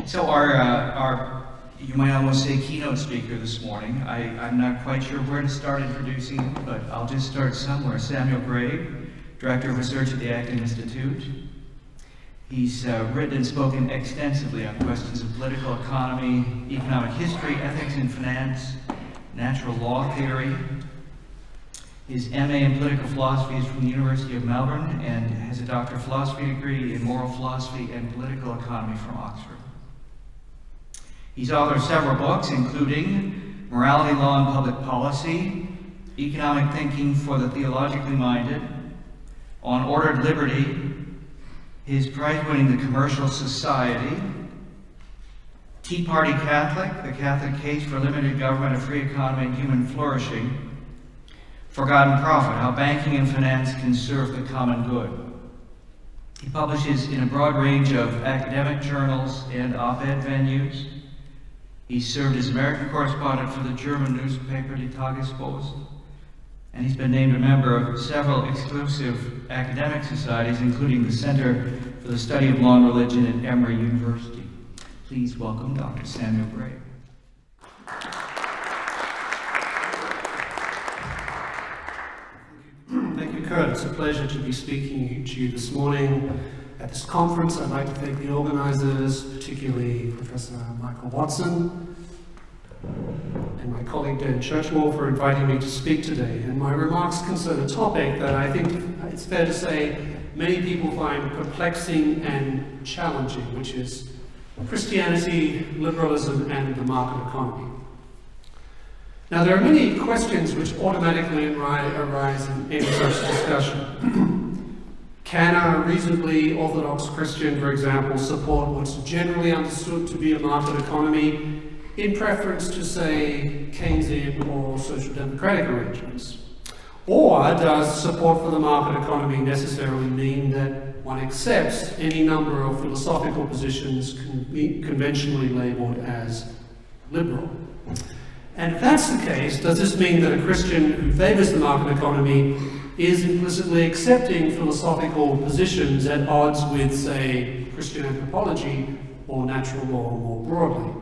So our you might almost say keynote speaker this morning, I'm not quite sure where to start introducing him, but I'll just start somewhere. Samuel Gray, Director of Research at the Acton Institute. He's written and spoken extensively on questions of political economy, economic history, ethics and finance, natural law theory. His MA in political philosophy is from the University of Melbourne and has a Doctor of Philosophy degree in moral philosophy and political economy from Oxford. He's authored several books, including Morality, Law, and Public Policy, Economic Thinking for the Theologically Minded, On Ordered Liberty, his prize-winning The Commercial Society, Tea Party Catholic, The Catholic Case for Limited Government, a Free Economy, and Human Flourishing, Forgotten Profit, How Banking and Finance Can Serve the Common Good. He publishes in a broad range of academic journals and op-ed venues. He served as American correspondent for the German newspaper Die Tagespost, and he's been named a member of several exclusive academic societies, including the Center for the Study of Law and Religion at Emory University. Please welcome Dr. Samuel Gray. Thank you, Kurt. It's a pleasure to be speaking to you this morning at this conference. I'd like to thank the organizers, particularly Professor Michael Watson and my colleague Dan Churchwell for inviting me to speak today. And my remarks concern a topic that I think it's fair to say many people find perplexing and challenging, which is Christianity, liberalism, and the market economy. Now, there are many questions which automatically arise in any such discussion. Can a reasonably orthodox Christian, for example, support what's generally understood to be a market economy in preference to, say, Keynesian or social democratic arrangements? Or does support for the market economy necessarily mean that one accepts any number of philosophical positions conventionally labeled as liberal? And if that's the case, does this mean that a Christian who favors the market economy is implicitly accepting philosophical positions at odds with, say, Christian anthropology or natural law more broadly?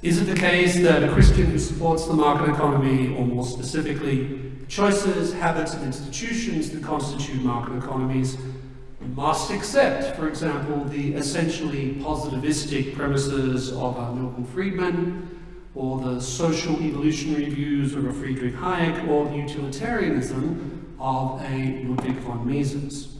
Is it the case that a Christian who supports the market economy, or more specifically, choices, habits, and institutions that constitute market economies, must accept, for example, the essentially positivistic premises of a Milton Friedman, or the social evolutionary views of a Friedrich Hayek, or the utilitarianism of a Ludwig von Mises?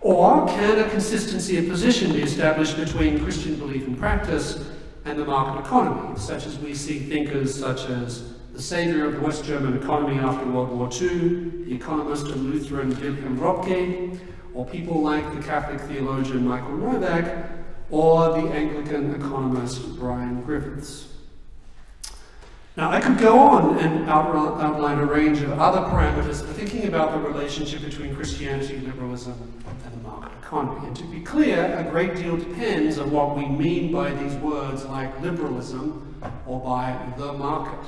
Or can a consistency of position be established between Christian belief and practice and the market economy, such as we see thinkers such as the savior of the West German economy after World War II, the economist and Lutheran Wilhelm Röpke, or people like the Catholic theologian Michael Novak, or the Anglican economist Brian Griffiths? Now, I could go on and outline a range of other parameters for thinking about the relationship between Christianity, liberalism, and the market economy. And to be clear, a great deal depends on what we mean by these words like liberalism or by the market.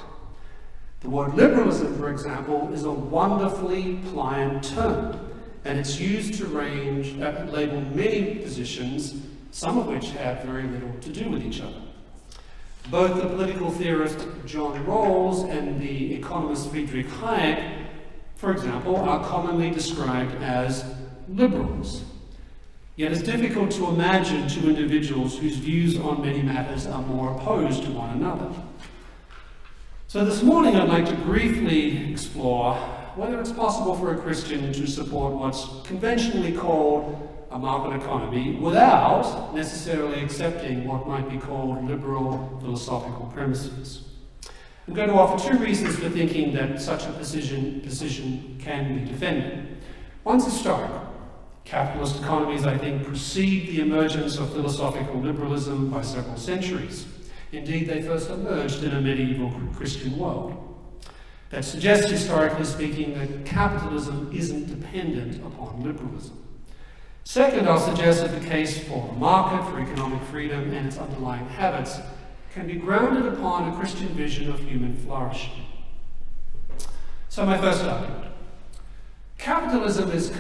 The word liberalism, for example, is a wonderfully pliant term, and it's used to label many positions, some of which have very little to do with each other. Both the political theorist John Rawls and the economist Friedrich Hayek, for example, are commonly described as liberals. Yet it's difficult to imagine two individuals whose views on many matters are more opposed to one another. So this morning I'd like to briefly explore whether it's possible for a Christian to support what's conventionally called a market economy without necessarily accepting what might be called liberal philosophical premises. I'm going to offer two reasons for thinking that such a position can be defended. One's historical. Capitalist economies, I think, precede the emergence of philosophical liberalism by several centuries. Indeed, they first emerged in a medieval Christian world. That suggests, historically speaking, that capitalism isn't dependent upon liberalism. Second, I'll suggest that the case for the market, for economic freedom, and its underlying habits can be grounded upon a Christian vision of human flourishing. So my first argument. Capitalism is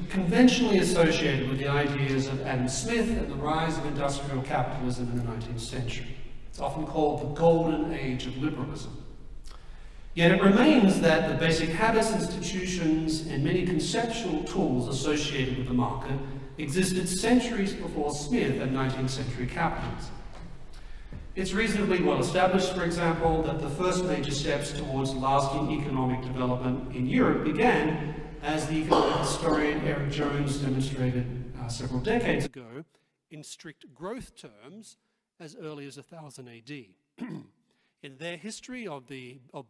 conventionally associated with the ideas of Adam Smith and the rise of industrial capitalism in the 19th century. It's often called the golden age of liberalism. Yet it remains that the basic habits, institutions, and many conceptual tools associated with the market existed centuries before Smith and 19th century capitalism. It's reasonably well established, for example, that the first major steps towards lasting economic development in Europe began, as the economic historian Eric Jones demonstrated several decades ago, in strict growth terms as early as 1000 AD. In their history of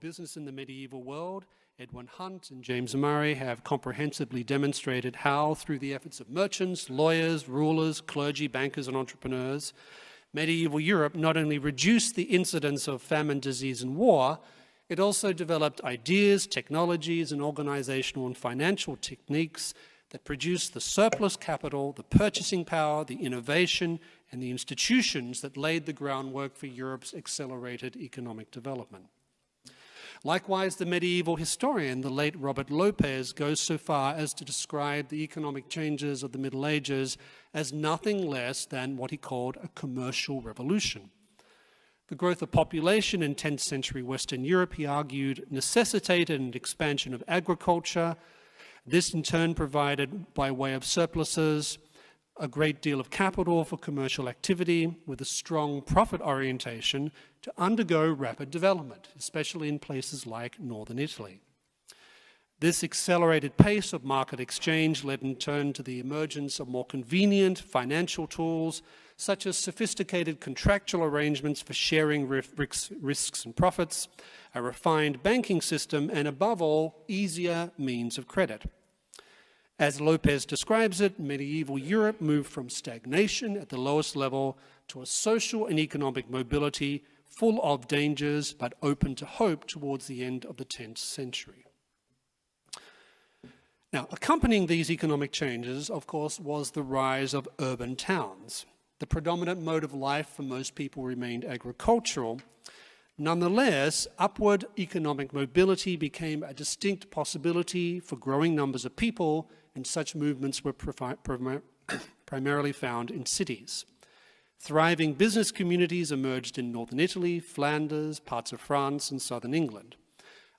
business in the medieval world, Edwin Hunt and James Murray have comprehensively demonstrated how, through the efforts of merchants, lawyers, rulers, clergy, bankers, and entrepreneurs, medieval Europe not only reduced the incidence of famine, disease, and war, it also developed ideas, technologies, and organizational and financial techniques that produced the surplus capital, the purchasing power, the innovation, and the institutions that laid the groundwork for Europe's accelerated economic development. Likewise, the medieval historian, the late Robert Lopez, goes so far as to describe the economic changes of the Middle Ages as nothing less than what he called a commercial revolution. The growth of population in 10th century Western Europe, he argued, necessitated an expansion of agriculture. This in turn provided, by way of surpluses, a great deal of capital for commercial activity with a strong profit orientation to undergo rapid development, especially in places like northern Italy. This accelerated pace of market exchange led in turn to the emergence of more convenient financial tools, such as sophisticated contractual arrangements for sharing risks and profits, a refined banking system, and above all, easier means of credit. As Lopez describes it, medieval Europe moved from stagnation at the lowest level to a social and economic mobility full of dangers but open to hope towards the end of the 10th century. Now, accompanying these economic changes, of course, was the rise of urban towns. The predominant mode of life for most people remained agricultural. Nonetheless, upward economic mobility became a distinct possibility for growing numbers of people, and such movements were primarily found in cities. Thriving business communities emerged in northern Italy, Flanders, parts of France, and southern England.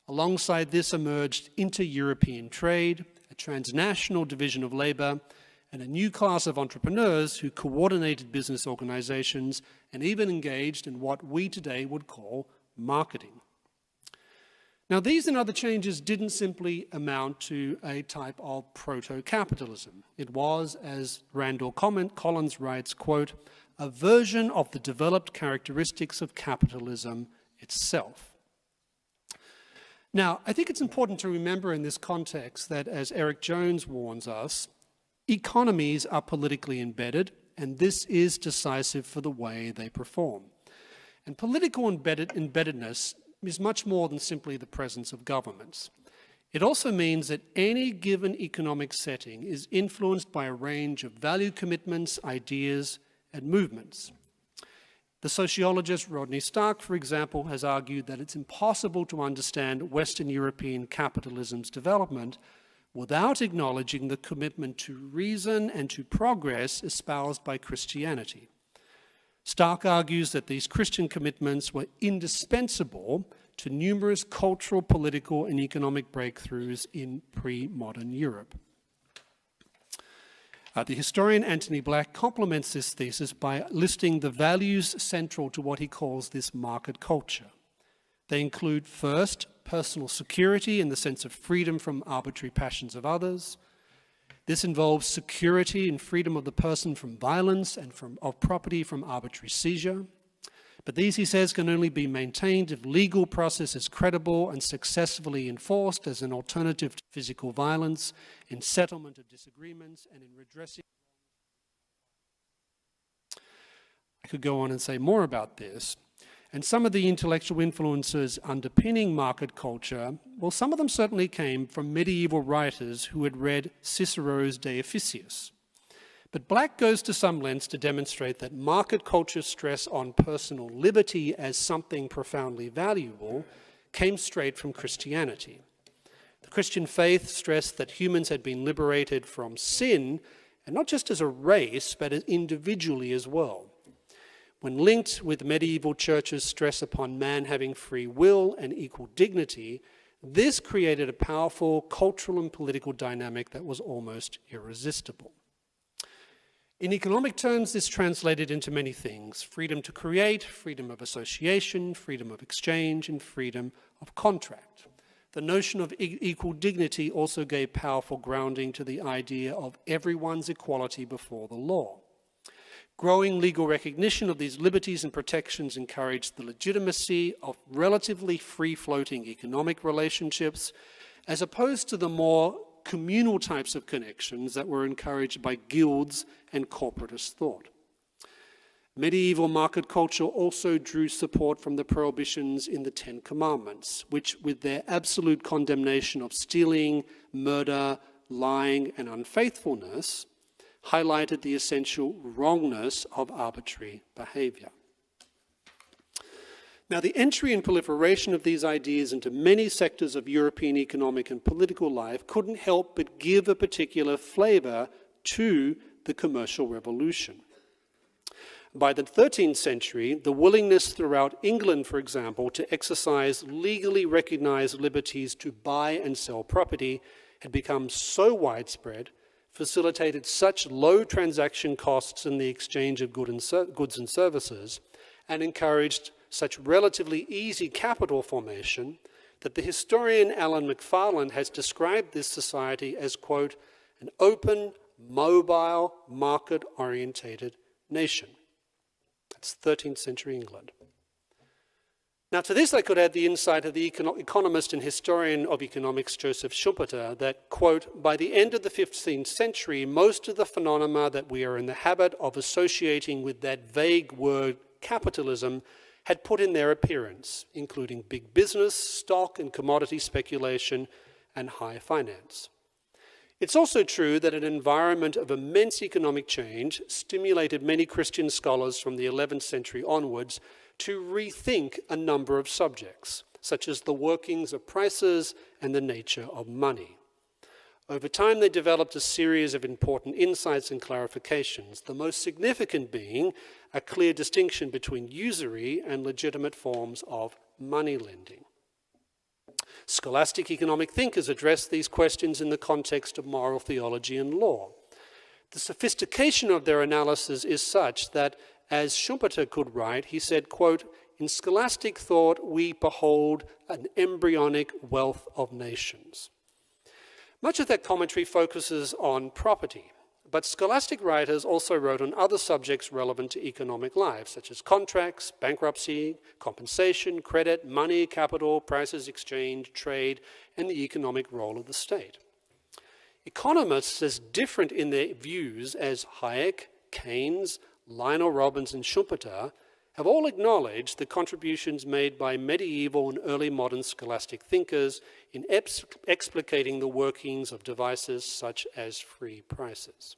Alongside this emerged inter-European trade, a transnational division of labor, and a new class of entrepreneurs who coordinated business organizations and even engaged in what we today would call marketing. Now, these and other changes didn't simply amount to a type of proto-capitalism. It was, as Randall Collins writes, quote, a version of the developed characteristics of capitalism itself. Now, I think it's important to remember in this context that, as Eric Jones warns us, economies are politically embedded, and this is decisive for the way they perform. And political embeddedness is much more than simply the presence of governments. It also means that any given economic setting is influenced by a range of value commitments, ideas, and movements. The sociologist Rodney Stark, for example, has argued that it's impossible to understand Western European capitalism's development without acknowledging the commitment to reason and to progress espoused by Christianity. Stark argues that these Christian commitments were indispensable to numerous cultural, political, and economic breakthroughs in pre-modern Europe. The historian Anthony Black complements this thesis by listing the values central to what he calls this market culture. They include, first, personal security in the sense of freedom from arbitrary passions of others. This involves security and freedom of the person from violence and of property from arbitrary seizure. But these, he says, can only be maintained if legal process is credible and successfully enforced as an alternative to physical violence, in settlement of disagreements, and in redressing. I could go on and say more about this. And some of the intellectual influences underpinning market culture, well, some of them certainly came from medieval writers who had read Cicero's De Officiis. But Black goes to some lengths to demonstrate that market culture's stress on personal liberty as something profoundly valuable came straight from Christianity. The The Christian faith stressed that humans had been liberated from sin, and not just as a race, but as individually as well. When linked with medieval church's stress upon man having free will and equal dignity, this created a powerful cultural and political dynamic that was almost irresistible. In economic terms, this translated into many things: freedom to create, freedom of association, freedom of exchange, and freedom of contract. The notion of equal dignity also gave powerful grounding to the idea of everyone's equality before the law. Growing legal recognition of these liberties and protections encouraged the legitimacy of relatively free-floating economic relationships, as opposed to the more communal types of connections that were encouraged by guilds and corporatist thought. Medieval market culture also drew support from the prohibitions in the Ten Commandments, which, with their absolute condemnation of stealing, murder, lying, and unfaithfulness, highlighted the essential wrongness of arbitrary behavior. Now, the entry and proliferation of these ideas into many sectors of European economic and political life couldn't help but give a particular flavor to the commercial revolution. By the 13th century, the willingness throughout England, for example, to exercise legally recognized liberties to buy and sell property had become so widespread, facilitated such low transaction costs in the exchange of goods and services, and encouraged such relatively easy capital formation that the historian Alan McFarland has described this society as, quote, an open, mobile, market-orientated nation. That's 13th century England. Now, to this I could add the insight of the economist and historian of economics Joseph Schumpeter that, quote, by the end of the 15th century, most of the phenomena that we are in the habit of associating with that vague word capitalism had put in their appearance, including big business, stock and commodity speculation, and high finance. It's also true that an environment of immense economic change stimulated many Christian scholars from the 11th century onwards to rethink a number of subjects, such as the workings of prices and the nature of money. Over time, they developed a series of important insights and clarifications, the most significant being a clear distinction between usury and legitimate forms of money lending. Scholastic economic thinkers addressed these questions in the context of moral theology and law. The sophistication of their analysis is such that, as Schumpeter could write, he said, quote, in scholastic thought we behold an embryonic wealth of nations. Much of that commentary focuses on property, but scholastic writers also wrote on other subjects relevant to economic life, such as contracts, bankruptcy, compensation, credit, money, capital, prices, exchange, trade, and the economic role of the state. Economists as different in their views as Hayek, Keynes, Lionel Robbins, and Schumpeter have all acknowledged the contributions made by medieval and early modern scholastic thinkers in explicating the workings of devices such as free prices.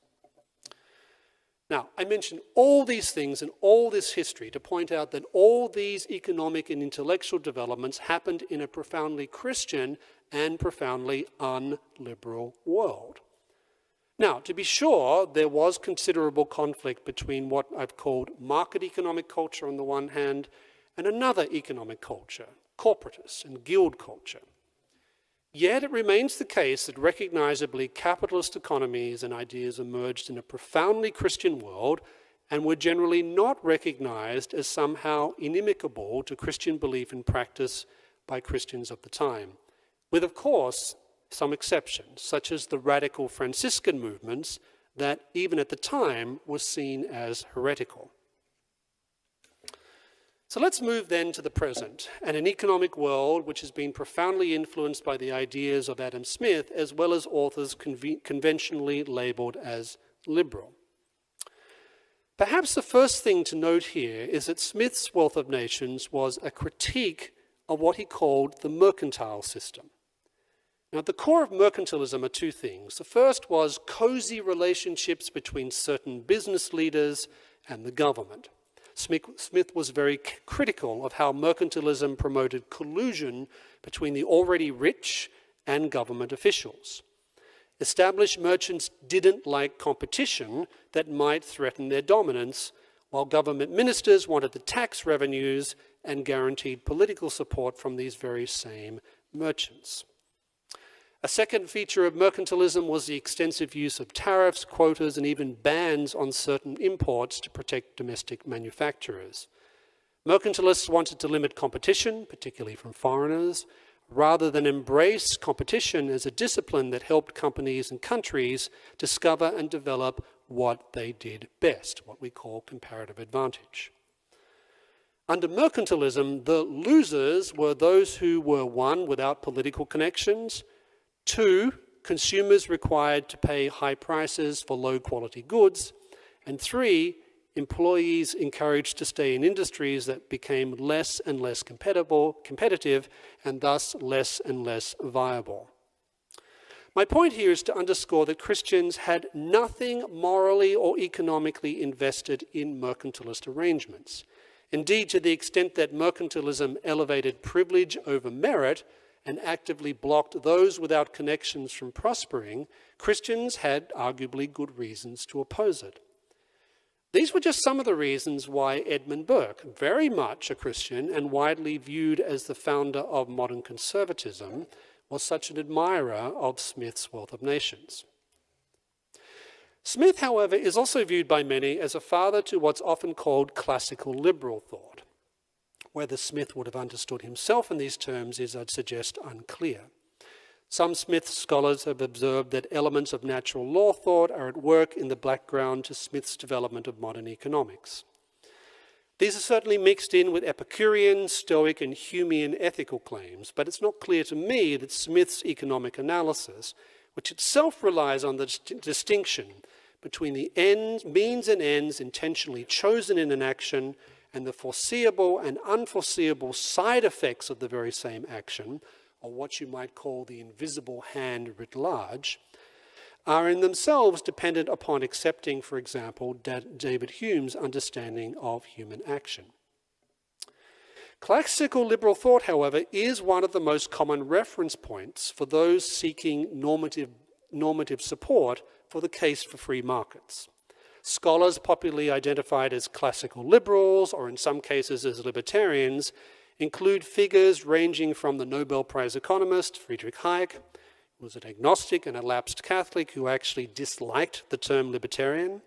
Now, I mention all these things and all this history to point out that all these economic and intellectual developments happened in a profoundly Christian and profoundly unliberal world. Now, to be sure, there was considerable conflict between what I've called market economic culture on the one hand and another economic culture, corporatist and guild culture. Yet it remains the case that recognizably capitalist economies and ideas emerged in a profoundly Christian world and were generally not recognized as somehow inimical to Christian belief and practice by Christians of the time, with, of course, some exceptions, such as the radical Franciscan movements that, even at the time, were seen as heretical. So let's move then to the present, and an economic world which has been profoundly influenced by the ideas of Adam Smith, as well as authors conventionally labeled as liberal. Perhaps the first thing to note here is that Smith's Wealth of Nations was a critique of what he called the mercantile system. Now, at the core of mercantilism are two things. The first was cozy relationships between certain business leaders and the government. Smith was very critical of how mercantilism promoted collusion between the already rich and government officials. Established merchants didn't like competition that might threaten their dominance, while government ministers wanted the tax revenues and guaranteed political support from these very same merchants. A second feature of mercantilism was the extensive use of tariffs, quotas, and even bans on certain imports to protect domestic manufacturers. Mercantilists wanted to limit competition, particularly from foreigners, rather than embrace competition as a discipline that helped companies and countries discover and develop what they did best, what we call comparative advantage. Under mercantilism, the losers were those who were, one, without political connections, two, consumers required to pay high prices for low-quality goods, and three, employees encouraged to stay in industries that became less and less competitive and thus less and less viable. My point here is to underscore that Christians had nothing morally or economically invested in mercantilist arrangements. Indeed, to the extent that mercantilism elevated privilege over merit and actively blocked those without connections from prospering, Christians had arguably good reasons to oppose it. These were just some of the reasons why Edmund Burke, very much a Christian and widely viewed as the founder of modern conservatism, was such an admirer of Smith's Wealth of Nations. Smith, however, is also viewed by many as a father to what's often called classical liberal thought. Whether Smith would have understood himself in these terms is, I'd suggest, unclear. Some Smith scholars have observed that elements of natural law thought are at work in the background to Smith's development of modern economics. These are certainly mixed in with Epicurean, Stoic, and Humean ethical claims, but it's not clear to me that Smith's economic analysis, which itself relies on the distinction between the means and ends intentionally chosen in an action and the foreseeable and unforeseeable side effects of the very same action, or what you might call the invisible hand writ large, are in themselves dependent upon accepting, for example, David Hume's understanding of human action. Classical liberal thought, however, is one of the most common reference points for those seeking normative support for the case for free markets. Scholars popularly identified as classical liberals, or in some cases as libertarians, include figures ranging from the Nobel Prize economist Friedrich Hayek, who was an agnostic and a lapsed Catholic who actually disliked the term libertarian,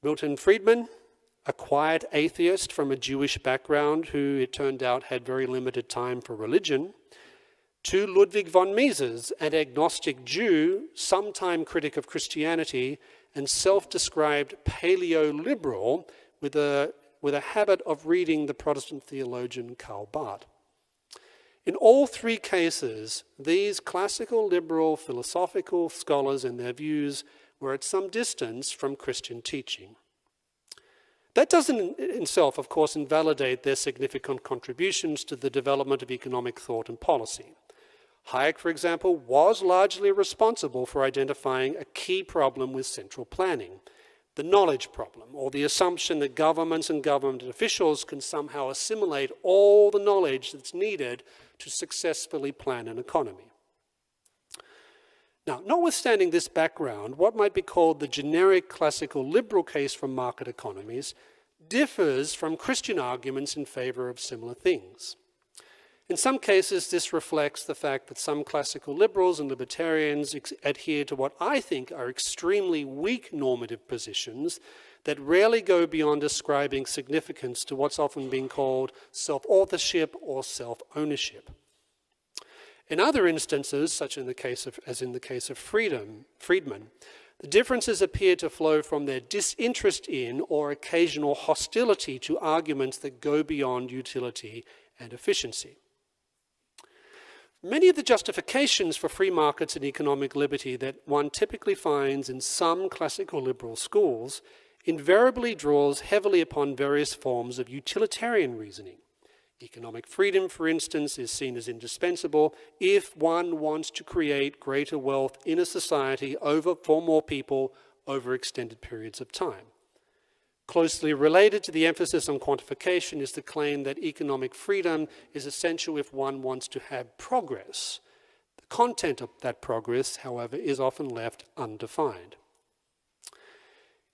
Milton Friedman, a quiet atheist from a Jewish background who, it turned out, had very limited time for religion, to Ludwig von Mises, an agnostic Jew, sometime critic of Christianity, and self-described paleo-liberal with a habit of reading the Protestant theologian Karl Barth. In all three cases, these classical liberal philosophical scholars and their views were at some distance from Christian teaching. That doesn't in itself, of course, invalidate their significant contributions to the development of economic thought and policy. Hayek, for example, was largely responsible for identifying a key problem with central planning, the knowledge problem, or the assumption that governments and government officials can somehow assimilate all the knowledge that's needed to successfully plan an economy. Now, notwithstanding this background, what might be called the generic classical liberal case for market economies differs from Christian arguments in favor of similar things. In some cases, this reflects the fact that some classical liberals and libertarians adhere to what I think are extremely weak normative positions that rarely go beyond ascribing significance to what's often been called self-authorship or self-ownership. In other instances, such as in the case of Friedman, the differences appear to flow from their disinterest in or occasional hostility to arguments that go beyond utility and efficiency. Many of the justifications for free markets and economic liberty that one typically finds in some classical liberal schools invariably draws heavily upon various forms of utilitarian reasoning. Economic freedom, for instance, is seen as indispensable if one wants to create greater wealth in a society for more people over extended periods of time. Closely related to the emphasis on quantification is the claim that economic freedom is essential if one wants to have progress. The content of that progress, however, is often left undefined.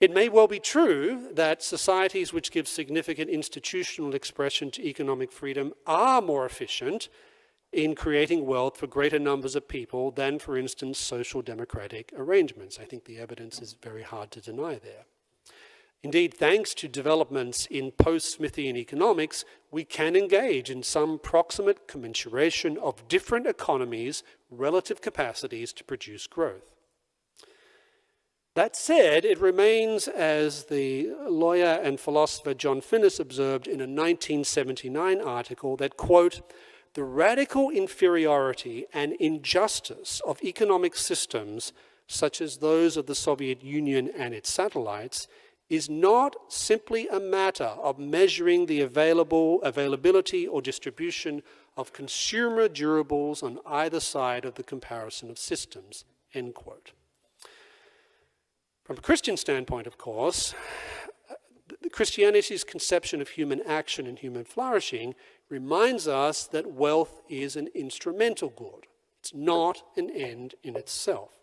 It may well be true that societies which give significant institutional expression to economic freedom are more efficient in creating wealth for greater numbers of people than, for instance, social democratic arrangements. I think the evidence is very hard to deny there. Indeed, thanks to developments in post-Smithian economics, we can engage in some proximate commensuration of different economies' relative capacities to produce growth. That said, it remains, as the lawyer and philosopher John Finnis observed in a 1979 article, that, quote, the radical inferiority and injustice of economic systems, such as those of the Soviet Union and its satellites, is not simply a matter of measuring the availability or distribution of consumer durables on either side of the comparison of systems, end quote. From a Christian standpoint, of course, Christianity's conception of human action and human flourishing reminds us that wealth is an instrumental good. It's not an end in itself.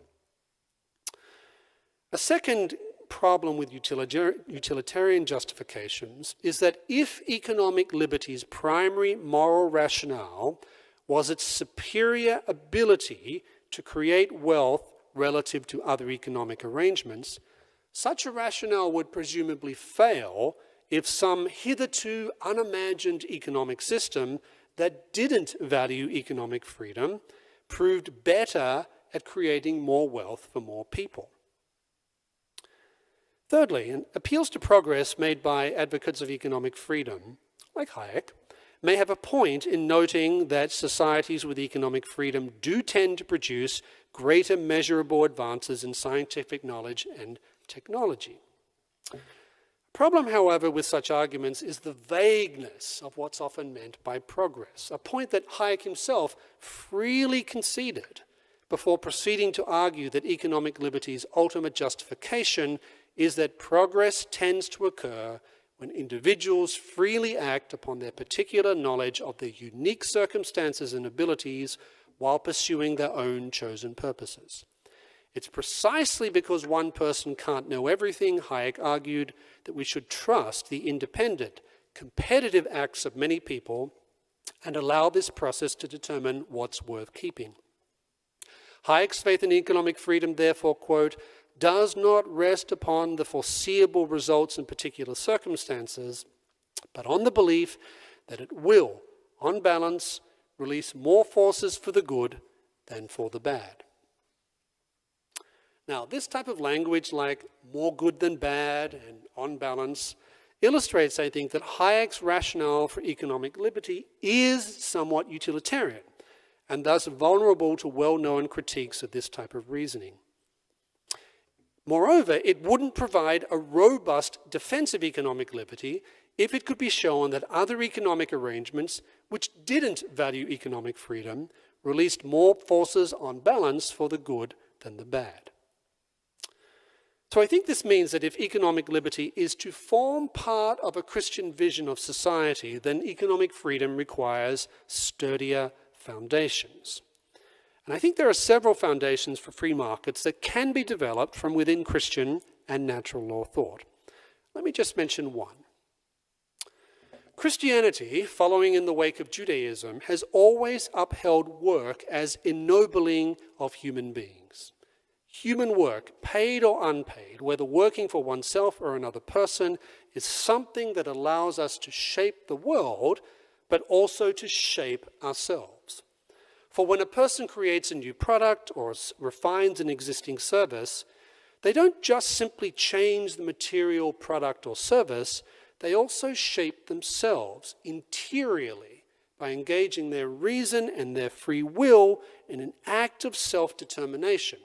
A second problem with utilitarian justifications is that if economic liberty's primary moral rationale was its superior ability to create wealth relative to other economic arrangements, such a rationale would presumably fail if some hitherto unimagined economic system that didn't value economic freedom proved better at creating more wealth for more people. Thirdly, appeals to progress made by advocates of economic freedom, like Hayek, may have a point in noting that societies with economic freedom do tend to produce greater measurable advances in scientific knowledge and technology. The problem, however, with such arguments is the vagueness of what's often meant by progress, a point that Hayek himself freely conceded before proceeding to argue that economic liberty's ultimate justification is that progress tends to occur when individuals freely act upon their particular knowledge of their unique circumstances and abilities while pursuing their own chosen purposes. It's precisely because one person can't know everything, Hayek argued, that we should trust the independent, competitive acts of many people and allow this process to determine what's worth keeping. Hayek's faith in economic freedom, therefore, quote, does not rest upon the foreseeable results in particular circumstances, but on the belief that it will, on balance, release more forces for the good than for the bad. Now, this type of language, like more good than bad and on balance, illustrates, I think, that Hayek's rationale for economic liberty is somewhat utilitarian and thus vulnerable to well-known critiques of this type of reasoning. Moreover, it wouldn't provide a robust defense of economic liberty if it could be shown that other economic arrangements which didn't value economic freedom released more forces on balance for the good than the bad. So I think this means that if economic liberty is to form part of a Christian vision of society, then economic freedom requires sturdier foundations. And I think there are several foundations for free markets that can be developed from within Christian and natural law thought. Let me just mention one. Christianity, following in the wake of Judaism, has always upheld work as ennobling of human beings. Human work, paid or unpaid, whether working for oneself or another person, is something that allows us to shape the world, but also to shape ourselves. For when a person creates a new product or refines an existing service, they don't just simply change the material product or service, they also shape themselves interiorly by engaging their reason and their free will in an act of self-determination,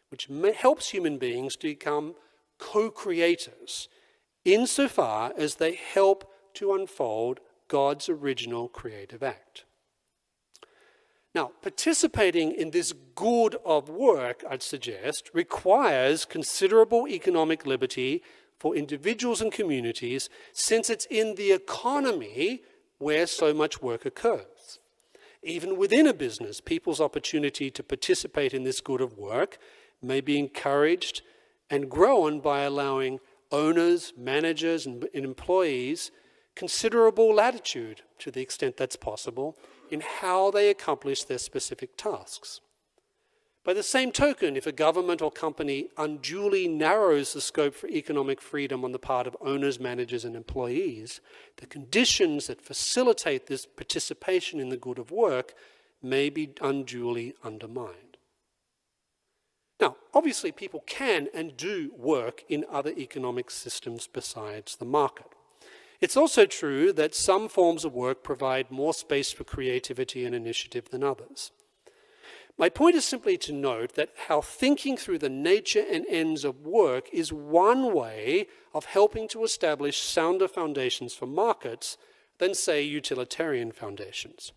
which helps human beings to become co-creators insofar as they help to unfold God's original creative act. Now, participating in this good of work, I'd suggest, requires considerable economic liberty for individuals and communities, since it's in the economy where so much work occurs. Even within a business, people's opportunity to participate in this good of work may be encouraged and grown by allowing owners, managers, and employees considerable latitude, to the extent that's possible, in how they accomplish their specific tasks. By the same token, if a government or company unduly narrows the scope for economic freedom on the part of owners, managers, and employees, the conditions that facilitate this participation in the good of work may be unduly undermined. Now, obviously, people can and do work in other economic systems besides the market. It's also true that some forms of work provide more space for creativity and initiative than others. My point is simply to note that how thinking through the nature and ends of work is one way of helping to establish sounder foundations for markets than, say, utilitarian foundations.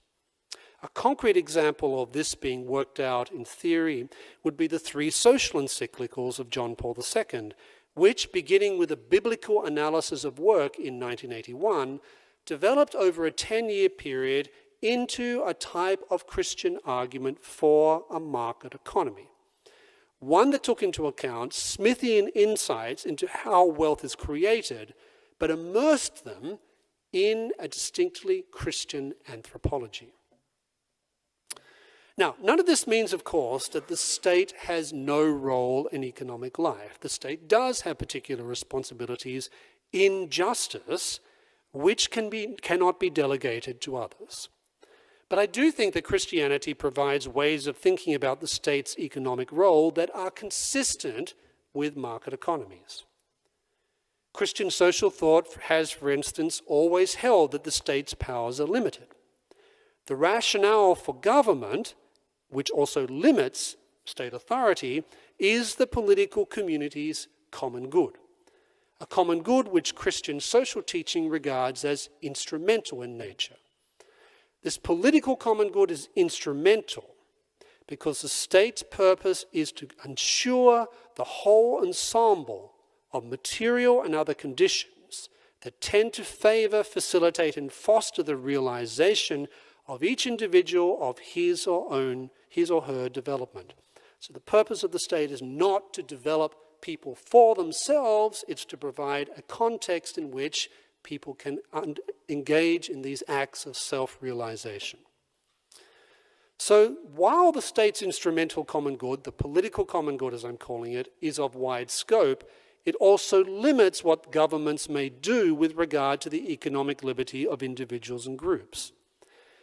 A concrete example of this being worked out in theory would be the 3 social encyclicals of John Paul II, which, beginning with a biblical analysis of work in 1981, developed over a 10-year period into a type of Christian argument for a market economy. One that took into account Smithian insights into how wealth is created, but immersed them in a distinctly Christian anthropology. Now, none of this means, of course, that the state has no role in economic life. The state does have particular responsibilities in justice, which cannot be delegated to others. But I do think that Christianity provides ways of thinking about the state's economic role that are consistent with market economies. Christian social thought has, for instance, always held that the state's powers are limited. The rationale for government, which also limits state authority, is the political community's common good. A common good which Christian social teaching regards as instrumental in nature. This political common good is instrumental because the state's purpose is to ensure the whole ensemble of material and other conditions that tend to favor, facilitate, and foster the realization of each individual of his or her development. So the purpose of the state is not to develop people for themselves, it's to provide a context in which people can engage in these acts of self-realization. So while the state's instrumental common good, the political common good as I'm calling it, is of wide scope, it also limits what governments may do with regard to the economic liberty of individuals and groups.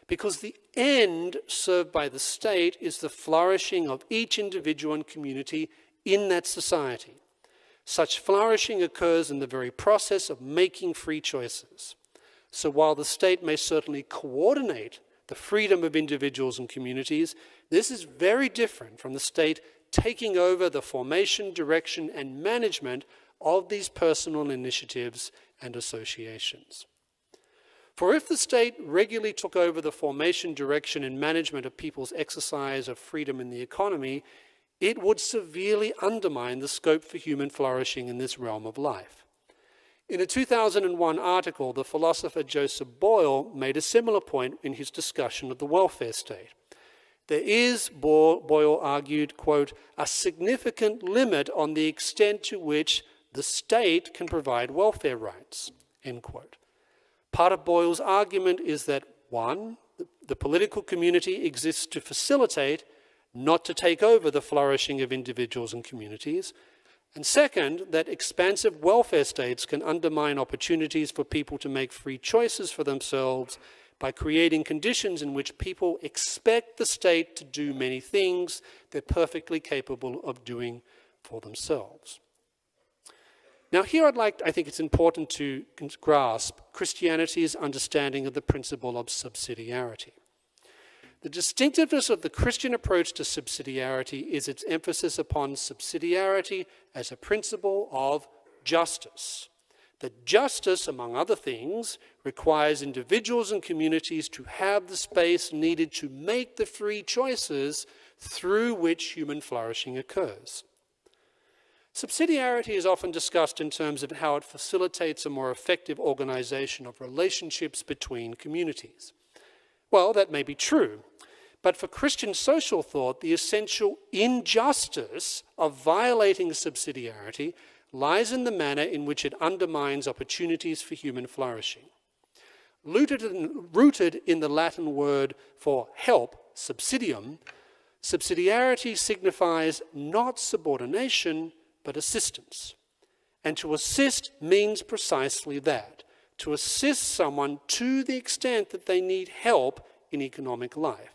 Because the end served by the state is the flourishing of each individual and community in that society. Such flourishing occurs in the very process of making free choices. So while the state may certainly coordinate the freedom of individuals and communities, this is very different from the state taking over the formation, direction, and management of these personal initiatives and associations. For if the state regularly took over the formation, direction, and management of people's exercise of freedom in the economy, it would severely undermine the scope for human flourishing in this realm of life. In a 2001 article, the philosopher Joseph Boyle made a similar point in his discussion of the welfare state. There is, Boyle argued, quote, a significant limit on the extent to which the state can provide welfare rights, end quote. Part of Boyle's argument is that, one, the political community exists to facilitate, not to take over the flourishing of individuals and communities, and second, that expansive welfare states can undermine opportunities for people to make free choices for themselves by creating conditions in which people expect the state to do many things they're perfectly capable of doing for themselves. Now here I think it's important to grasp Christianity's understanding of the principle of subsidiarity. The distinctiveness of the Christian approach to subsidiarity is its emphasis upon subsidiarity as a principle of justice. That justice, among other things, requires individuals and communities to have the space needed to make the free choices through which human flourishing occurs. Subsidiarity is often discussed in terms of how it facilitates a more effective organization of relationships between communities. Well, that may be true, But for Christian social thought, the essential injustice of violating subsidiarity lies in the manner in which it undermines opportunities for human flourishing. Rooted in the Latin word for help, subsidium, subsidiarity signifies not subordination, but assistance. And to assist means precisely that, to assist someone to the extent that they need help in economic life.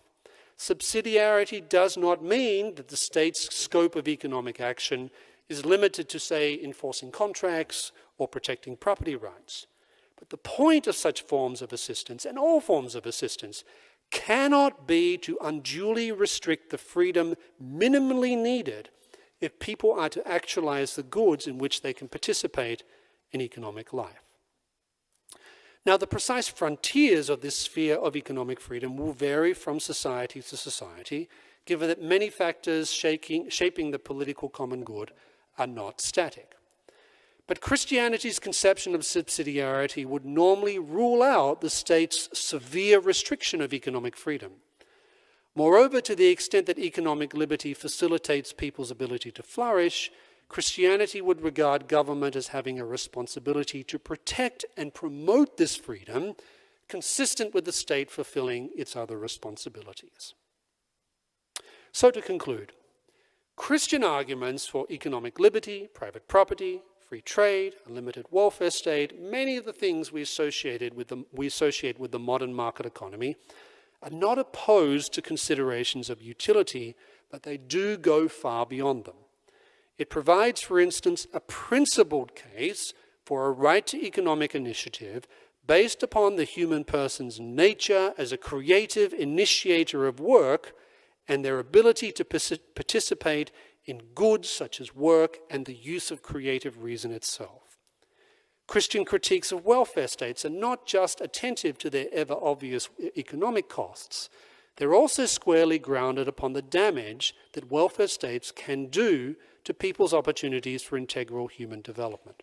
Subsidiarity does not mean that the state's scope of economic action is limited to, say, enforcing contracts or protecting property rights. But the point of such forms of assistance, and all forms of assistance, cannot be to unduly restrict the freedom minimally needed if people are to actualize the goods in which they can participate in economic life. Now, the precise frontiers of this sphere of economic freedom will vary from society to society, given that many factors shaping the political common good are not static. But Christianity's conception of subsidiarity would normally rule out the state's severe restriction of economic freedom. Moreover, to the extent that economic liberty facilitates people's ability to flourish, Christianity would regard government as having a responsibility to protect and promote this freedom, consistent with the state fulfilling its other responsibilities. So to conclude, Christian arguments for economic liberty, private property, free trade, a limited welfare state, many of the things we associate with the modern market economy, are not opposed to considerations of utility, but they do go far beyond them. It provides, for instance, a principled case for a right to economic initiative based upon the human person's nature as a creative initiator of work and their ability to participate in goods such as work and the use of creative reason itself. Christian critiques of welfare states are not just attentive to their ever-obvious economic costs, they're also squarely grounded upon the damage that welfare states can do to people's opportunities for integral human development.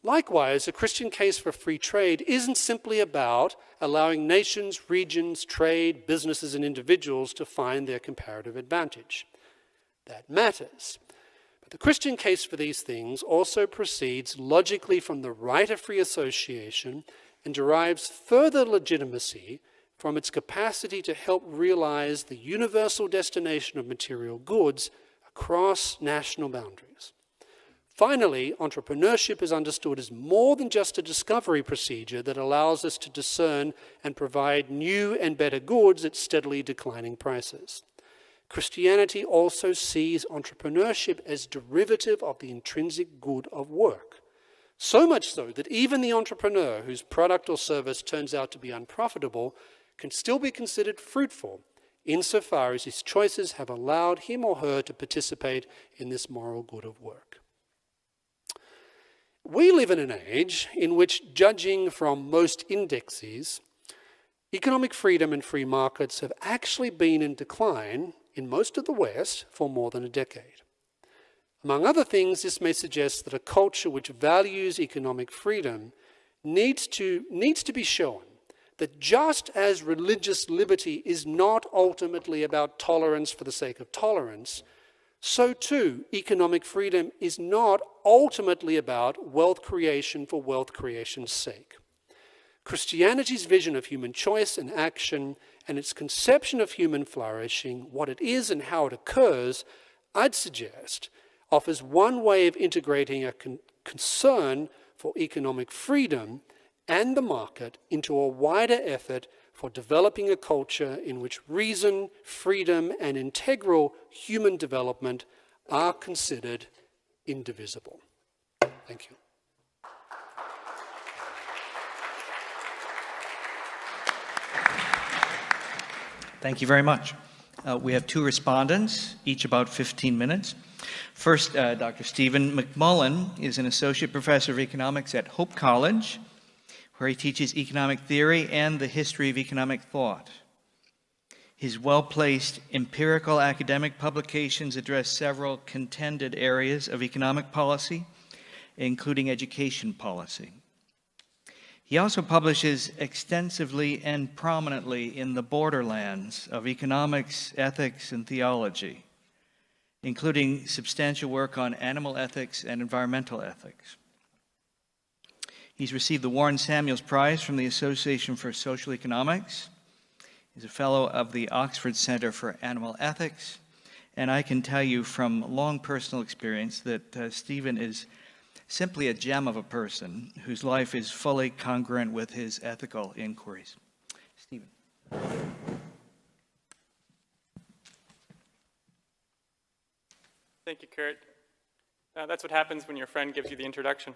Likewise, a Christian case for free trade isn't simply about allowing nations, regions, trade, businesses, and individuals to find their comparative advantage. That matters. But the Christian case for these things also proceeds logically from the right of free association and derives further legitimacy from its capacity to help realize the universal destination of material goods across national boundaries. Finally, entrepreneurship is understood as more than just a discovery procedure that allows us to discern and provide new and better goods at steadily declining prices. Christianity also sees entrepreneurship as derivative of the intrinsic good of work. So much so that even the entrepreneur whose product or service turns out to be unprofitable can still be considered fruitful insofar as his choices have allowed him or her to participate in this moral good of work. We live in an age in which, judging from most indexes, economic freedom and free markets have actually been in decline in most of the West for more than a decade. Among other things, this may suggest that a culture which values economic freedom needs to be shown that just as religious liberty is not ultimately about tolerance for the sake of tolerance, so too economic freedom is not ultimately about wealth creation for wealth creation's sake. Christianity's vision of human choice and action and its conception of human flourishing, what it is and how it occurs, I'd suggest, offers one way of integrating a concern for economic freedom and the market into a wider effort for developing a culture in which reason, freedom, and integral human development are considered indivisible. Thank you. Thank you very much. We have two respondents, each about 15 minutes. First, Dr. Stephen McMullen is an associate professor of economics at Hope College, where he teaches economic theory and the history of economic thought. His well-placed empirical academic publications address several contended areas of economic policy, including education policy. He also publishes extensively and prominently in the borderlands of economics, ethics, and theology, including substantial work on animal ethics and environmental ethics. He's received the Warren Samuels Prize from the Association for Social Economics. He's a fellow of the Oxford Center for Animal Ethics. And I can tell you from long personal experience that Stephen is simply a gem of a person whose life is fully congruent with his ethical inquiries. Stephen. Thank you, Kurt. That's what happens when your friend gives you the introduction.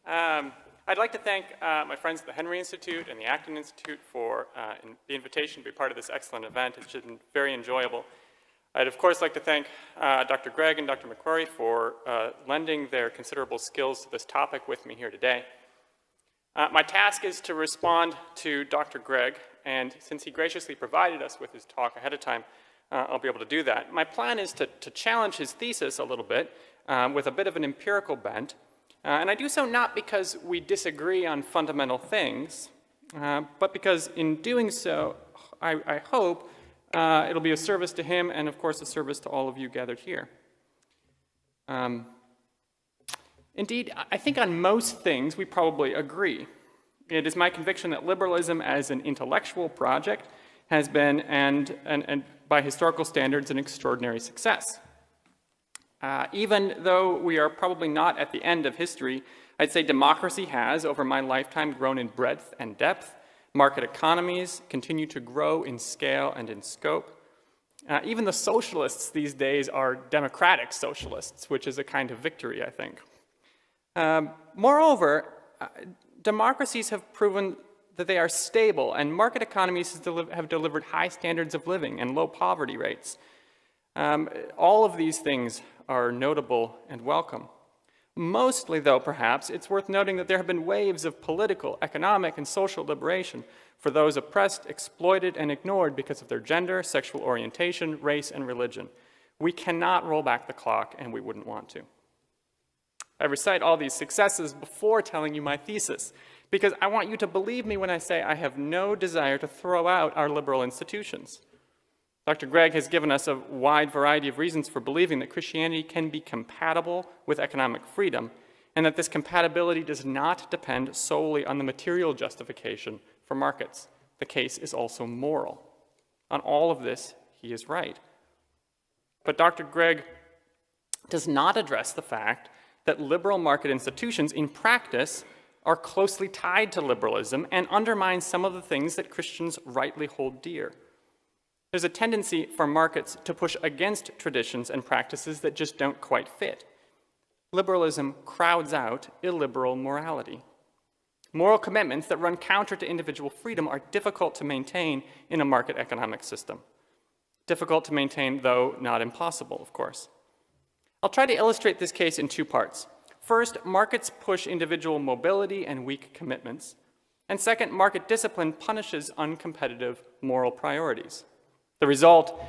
I'd like to thank my friends at the Henry Institute and the Acton Institute for the invitation to be part of this excellent event. It's been very enjoyable. I'd of course like to thank Dr. Gregg and Dr. McQuarrie for lending their considerable skills to this topic with me here today. My task is to respond to Dr. Gregg, and since he graciously provided us with his talk ahead of time, I'll be able to do that. My plan is to challenge his thesis a little bit with a bit of an empirical bent, and I do so not because we disagree on fundamental things, but because in doing so, I hope it'll be a service to him and, of course, a service to all of you gathered here. Indeed, I think on most things we probably agree. It is my conviction that liberalism as an intellectual project has been, and by historical standards, an extraordinary success. Even though we are probably not at the end of history, I'd say democracy has, over my lifetime, grown in breadth and depth. Market economies continue to grow in scale and in scope. Even the socialists these days are democratic socialists, which is a kind of victory, I think. Moreover, democracies have proven that they are stable, and market economies have delivered high standards of living and low poverty rates. All of these things are notable and welcome. Mostly, though, perhaps, it's worth noting that there have been waves of political, economic, and social liberation for those oppressed, exploited, and ignored because of their gender, sexual orientation, race, and religion. We cannot roll back the clock, and we wouldn't want to. I recite all these successes before telling you my thesis, because I want you to believe me when I say I have no desire to throw out our liberal institutions. Dr. Gregg has given us a wide variety of reasons for believing that Christianity can be compatible with economic freedom, and that this compatibility does not depend solely on the material justification for markets. The case is also moral. On all of this, he is right. But Dr. Gregg does not address the fact that liberal market institutions, in practice, are closely tied to liberalism and undermine some of the things that Christians rightly hold dear. There's a tendency for markets to push against traditions and practices that just don't quite fit. Liberalism crowds out illiberal morality. Moral commitments that run counter to individual freedom are difficult to maintain in a market economic system. Difficult to maintain, though not impossible, of course. I'll try to illustrate this case in two parts. First, markets push individual mobility and weak commitments. And second, market discipline punishes uncompetitive moral priorities. The result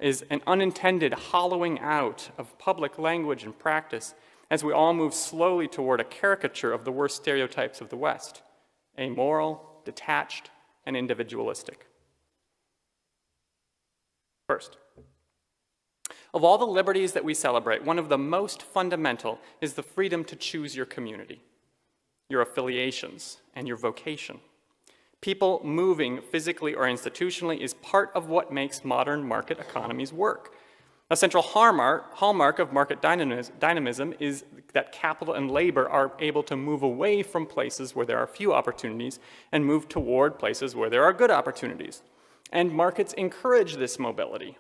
is an unintended hollowing out of public language and practice as we all move slowly toward a caricature of the worst stereotypes of the West: amoral, detached, and individualistic. First, of all the liberties that we celebrate, one of the most fundamental is the freedom to choose your community, your affiliations, and your vocation. People moving physically or institutionally is part of what makes modern market economies work. A central hallmark of market dynamism is that capital and labor are able to move away from places where there are few opportunities and move toward places where there are good opportunities. And markets encourage this mobility.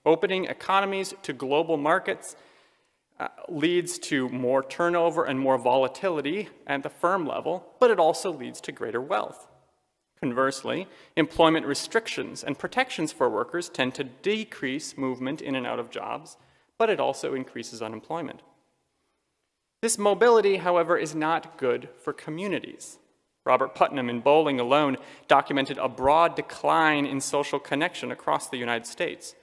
Opening economies to global markets leads to more turnover and more volatility at the firm level, but it also leads to greater wealth. Conversely, employment restrictions and protections for workers tend to decrease movement in and out of jobs, but it also increases unemployment. This mobility, however, is not good for communities. Robert Putnam in Bowling alone documented a broad decline in social connection across the United States.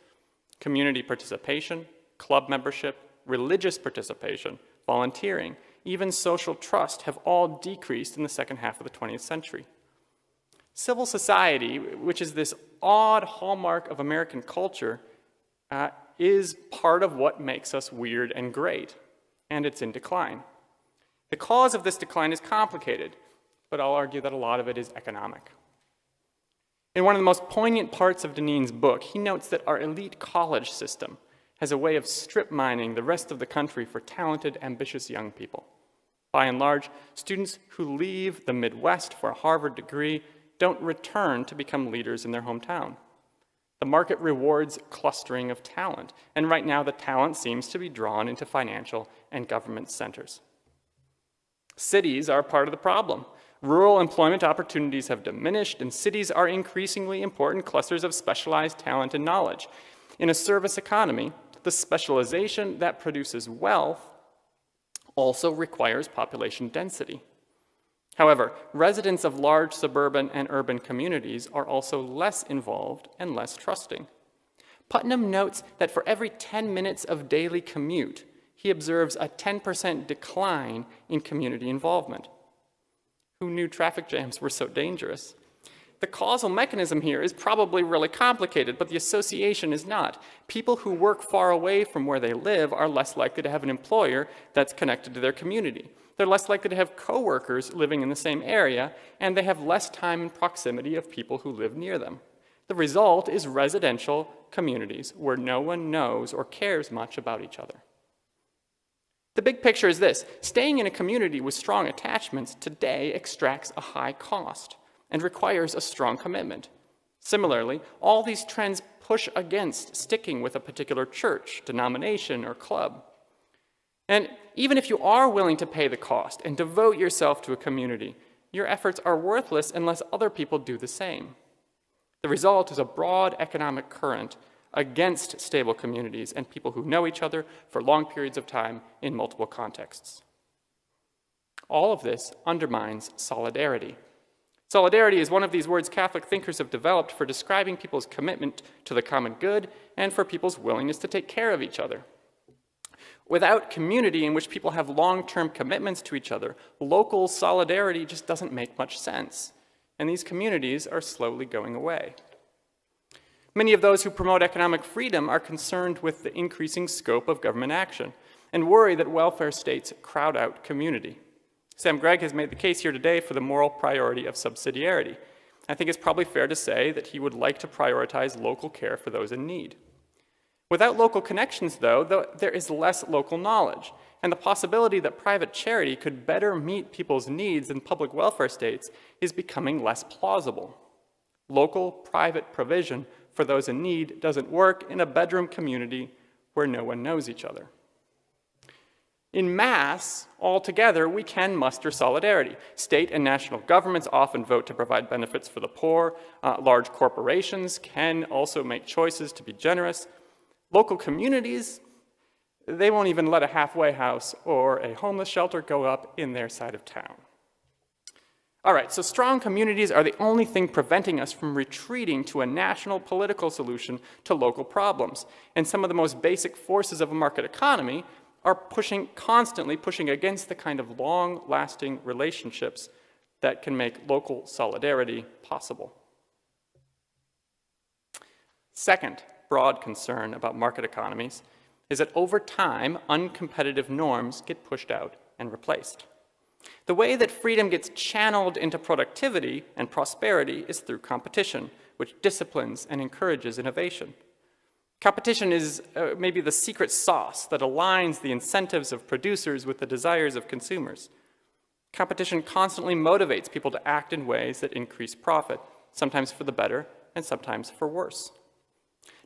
Community participation, club membership, religious participation, volunteering, even social trust have all decreased in the second half of the 20th century. Civil society, which is this odd hallmark of American culture, is part of what makes us weird and great, and it's in decline. The cause of this decline is complicated, but I'll argue that a lot of it is economic. In one of the most poignant parts of Deneen's book, he notes that our elite college system has a way of strip mining the rest of the country for talented, ambitious young people. By and large, students who leave the Midwest for a Harvard degree don't return to become leaders in their hometown. The market rewards clustering of talent, and right now the talent seems to be drawn into financial and government centers. Cities are part of the problem. Rural employment opportunities have diminished, and cities are increasingly important clusters of specialized talent and knowledge. In a service economy, the specialization that produces wealth also requires population density. However, residents of large suburban and urban communities are also less involved and less trusting. Putnam notes that for every 10 minutes of daily commute, he observes a 10% decline in community involvement. Who knew traffic jams were so dangerous? The causal mechanism here is probably really complicated, but the association is not. People who work far away from where they live are less likely to have an employer that's connected to their community. They're less likely to have coworkers living in the same area, and they have less time and proximity of people who live near them. The result is residential communities where no one knows or cares much about each other. The big picture is this: staying in a community with strong attachments today extracts a high cost and requires a strong commitment. Similarly, all these trends push against sticking with a particular church, denomination, or club. And even if you are willing to pay the cost and devote yourself to a community, your efforts are worthless unless other people do the same. The result is a broad economic current against stable communities and people who know each other for long periods of time in multiple contexts. All of this undermines solidarity. Solidarity is one of these words Catholic thinkers have developed for describing people's commitment to the common good and for people's willingness to take care of each other. Without community in which people have long-term commitments to each other, local solidarity just doesn't make much sense, and these communities are slowly going away. Many of those who promote economic freedom are concerned with the increasing scope of government action and worry that welfare states crowd out community. Sam Gregg has made the case here today for the moral priority of subsidiarity. I think it's probably fair to say that he would like to prioritize local care for those in need. Without local connections, though, there is less local knowledge, and the possibility that private charity could better meet people's needs than public welfare states is becoming less plausible. Local private provision for those in need doesn't work in a bedroom community where no one knows each other. In mass, altogether, we can muster solidarity. State and national governments often vote to provide benefits for the poor. Large corporations can also make choices to be generous. Local communities, they won't even let a halfway house or a homeless shelter go up in their side of town. All right, so strong communities are the only thing preventing us from retreating to a national political solution to local problems. And some of the most basic forces of a market economy are constantly pushing against the kind of long-lasting relationships that can make local solidarity possible. Second broad concern about market economies is that over time, uncompetitive norms get pushed out and replaced. The way that freedom gets channeled into productivity and prosperity is through competition, which disciplines and encourages innovation. Competition is maybe the secret sauce that aligns the incentives of producers with the desires of consumers. Competition constantly motivates people to act in ways that increase profit, sometimes for the better and sometimes for worse.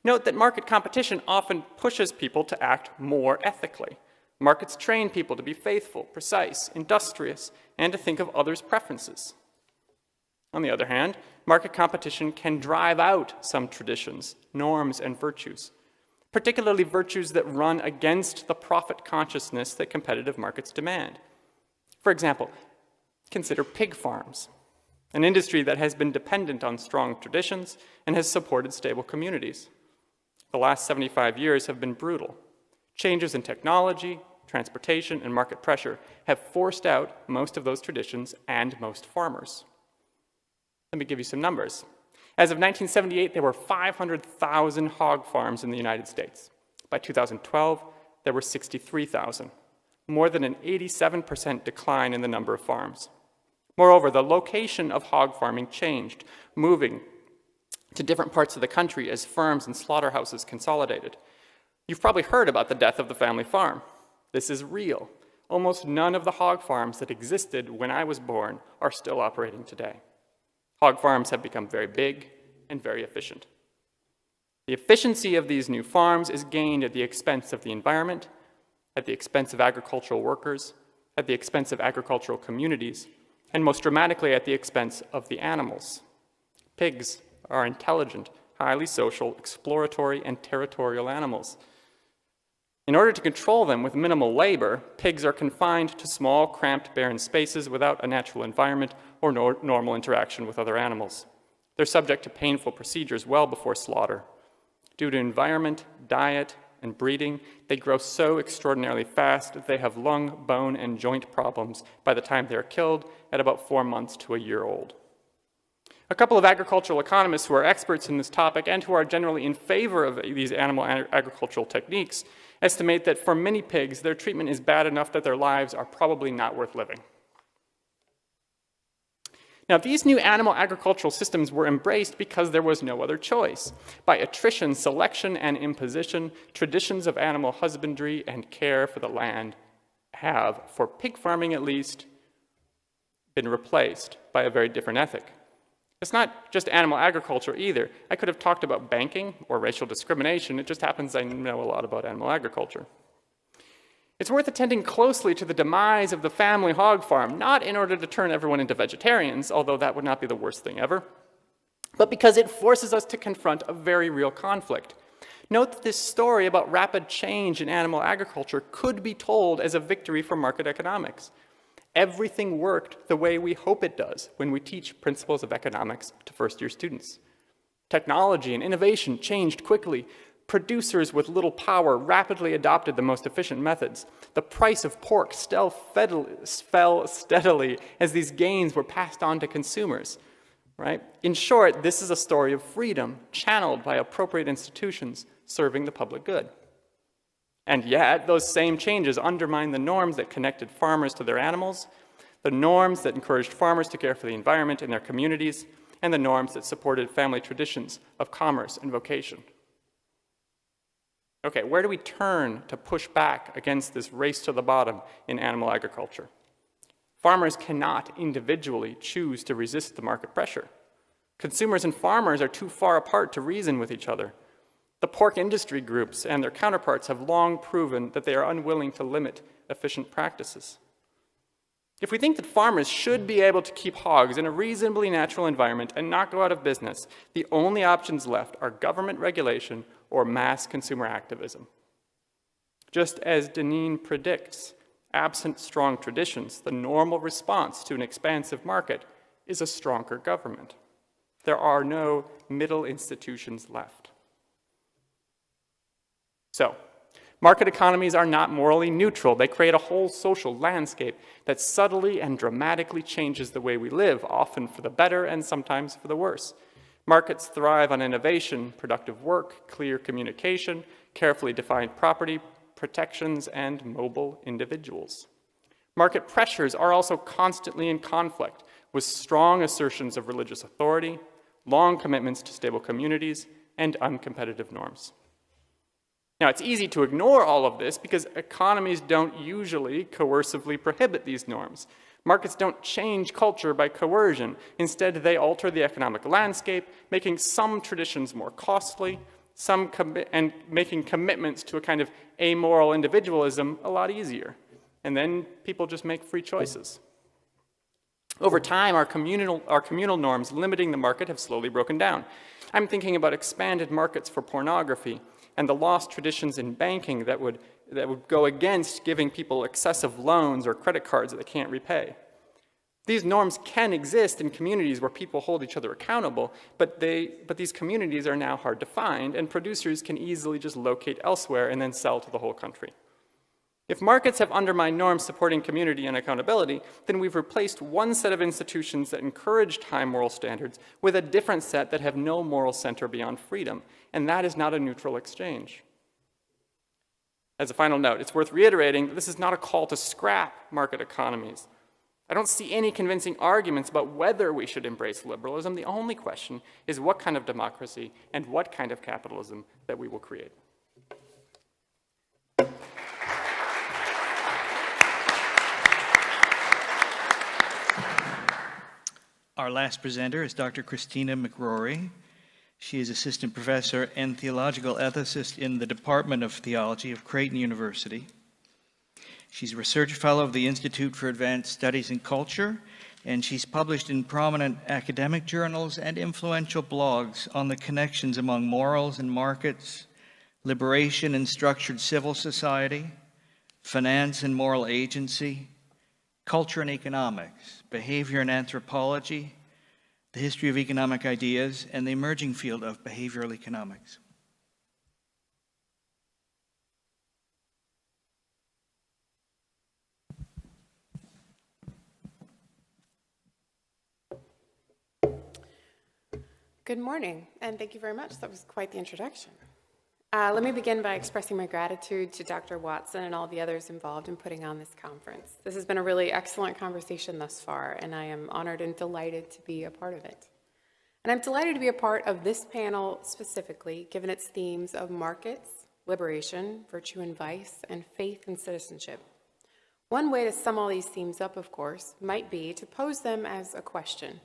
Note that market competition often pushes people to act more ethically. Markets train people to be faithful, precise, industrious, and to think of others' preferences. On the other hand, market competition can drive out some traditions, norms, and virtues, particularly virtues that run against the profit consciousness that competitive markets demand. For example, consider pig farms, an industry that has been dependent on strong traditions and has supported stable communities. The last 75 years have been brutal. Changes in technology, transportation, and market pressure have forced out most of those traditions and most farmers. Let me give you some numbers. As of 1978, there were 500,000 hog farms in the United States. By 2012, there were 63,000, more than an 87% decline in the number of farms. Moreover, the location of hog farming changed, moving to different parts of the country as firms and slaughterhouses consolidated. You've probably heard about the death of the family farm. This is real. Almost none of the hog farms that existed when I was born are still operating today. Hog farms have become very big and very efficient. The efficiency of these new farms is gained at the expense of the environment, at the expense of agricultural workers, at the expense of agricultural communities, and most dramatically at the expense of the animals. Pigs are intelligent, highly social, exploratory, and territorial animals. In order to control them with minimal labor, pigs are confined to small, cramped, barren spaces without a natural environment or normal interaction with other animals. They're subject to painful procedures well before slaughter. Due to environment, diet, and breeding, they grow so extraordinarily fast that they have lung, bone, and joint problems by the time they are killed at about 4 months to a year old. A couple of agricultural economists who are experts in this topic and who are generally in favor of these animal agricultural techniques estimate that for many pigs, their treatment is bad enough that their lives are probably not worth living. Now, these new animal agricultural systems were embraced because there was no other choice. By attrition, selection, and imposition, traditions of animal husbandry and care for the land have, for pig farming at least, been replaced by a very different ethic. It's not just animal agriculture either. I could have talked about banking or racial discrimination. It just happens I know a lot about animal agriculture. It's worth attending closely to the demise of the family hog farm, not in order to turn everyone into vegetarians, although that would not be the worst thing ever, but because it forces us to confront a very real conflict. Note that this story about rapid change in animal agriculture could be told as a victory for market economics. Everything worked the way we hope it does when we teach principles of economics to first-year students. Technology and innovation changed quickly. Producers with little power rapidly adopted the most efficient methods. The price of pork still fell steadily as these gains were passed on to consumers. Right? In short, this is a story of freedom channeled by appropriate institutions serving the public good. And yet, those same changes undermine the norms that connected farmers to their animals, the norms that encouraged farmers to care for the environment in their communities, and the norms that supported family traditions of commerce and vocation. Okay, where do we turn to push back against this race to the bottom in animal agriculture? Farmers cannot individually choose to resist the market pressure. Consumers and farmers are too far apart to reason with each other. The pork industry groups and their counterparts have long proven that they are unwilling to limit efficient practices. If we think that farmers should be able to keep hogs in a reasonably natural environment and not go out of business, the only options left are government regulation or mass consumer activism. Just as Deneen predicts, absent strong traditions, the normal response to an expansive market is a stronger government. There are no middle institutions left. So, market economies are not morally neutral. They create a whole social landscape that subtly and dramatically changes the way we live, often for the better and sometimes for the worse. Markets thrive on innovation, productive work, clear communication, carefully defined property protections, and mobile individuals. Market pressures are also constantly in conflict with strong assertions of religious authority, long commitments to stable communities, and uncompetitive norms. Now, it's easy to ignore all of this because economies don't usually coercively prohibit these norms. Markets don't change culture by coercion. Instead, they alter the economic landscape, making some traditions more costly, and making commitments to a kind of amoral individualism a lot easier. And then people just make free choices. Over time, our communal norms limiting the market have slowly broken down. I'm thinking about expanded markets for pornography and the lost traditions in banking that would go against giving people excessive loans or credit cards that they can't repay. These norms can exist in communities where people hold each other accountable, but these communities are now hard to find, and producers can easily just locate elsewhere and then sell to the whole country. If markets have undermined norms supporting community and accountability, then we've replaced one set of institutions that encouraged high moral standards with a different set that have no moral center beyond freedom, and that is not a neutral exchange. As a final note, it's worth reiterating that this is not a call to scrap market economies. I don't see any convincing arguments about whether we should embrace liberalism. The only question is what kind of democracy and what kind of capitalism that we will create. Our last presenter is Dr. Christina McRory. She is assistant professor and theological ethicist in the Department of Theology of Creighton University. She's a research fellow of the Institute for Advanced Studies in Culture, and she's published in prominent academic journals and influential blogs on the connections among morals and markets, liberation and structured civil society, finance and moral agency, culture and economics, behavior and anthropology, the history of economic ideas, and the emerging field of behavioral economics. Good morning, and thank you very much. That was quite the introduction. Let me begin by expressing my gratitude to Dr. Watson and all the others involved in putting on this conference. This has been a really excellent conversation thus far, and I am honored and delighted to be a part of it. And I'm delighted to be a part of this panel specifically, given its themes of markets, liberation, virtue and vice, and faith and citizenship. One way to sum all these themes up, of course, might be to pose them as a question.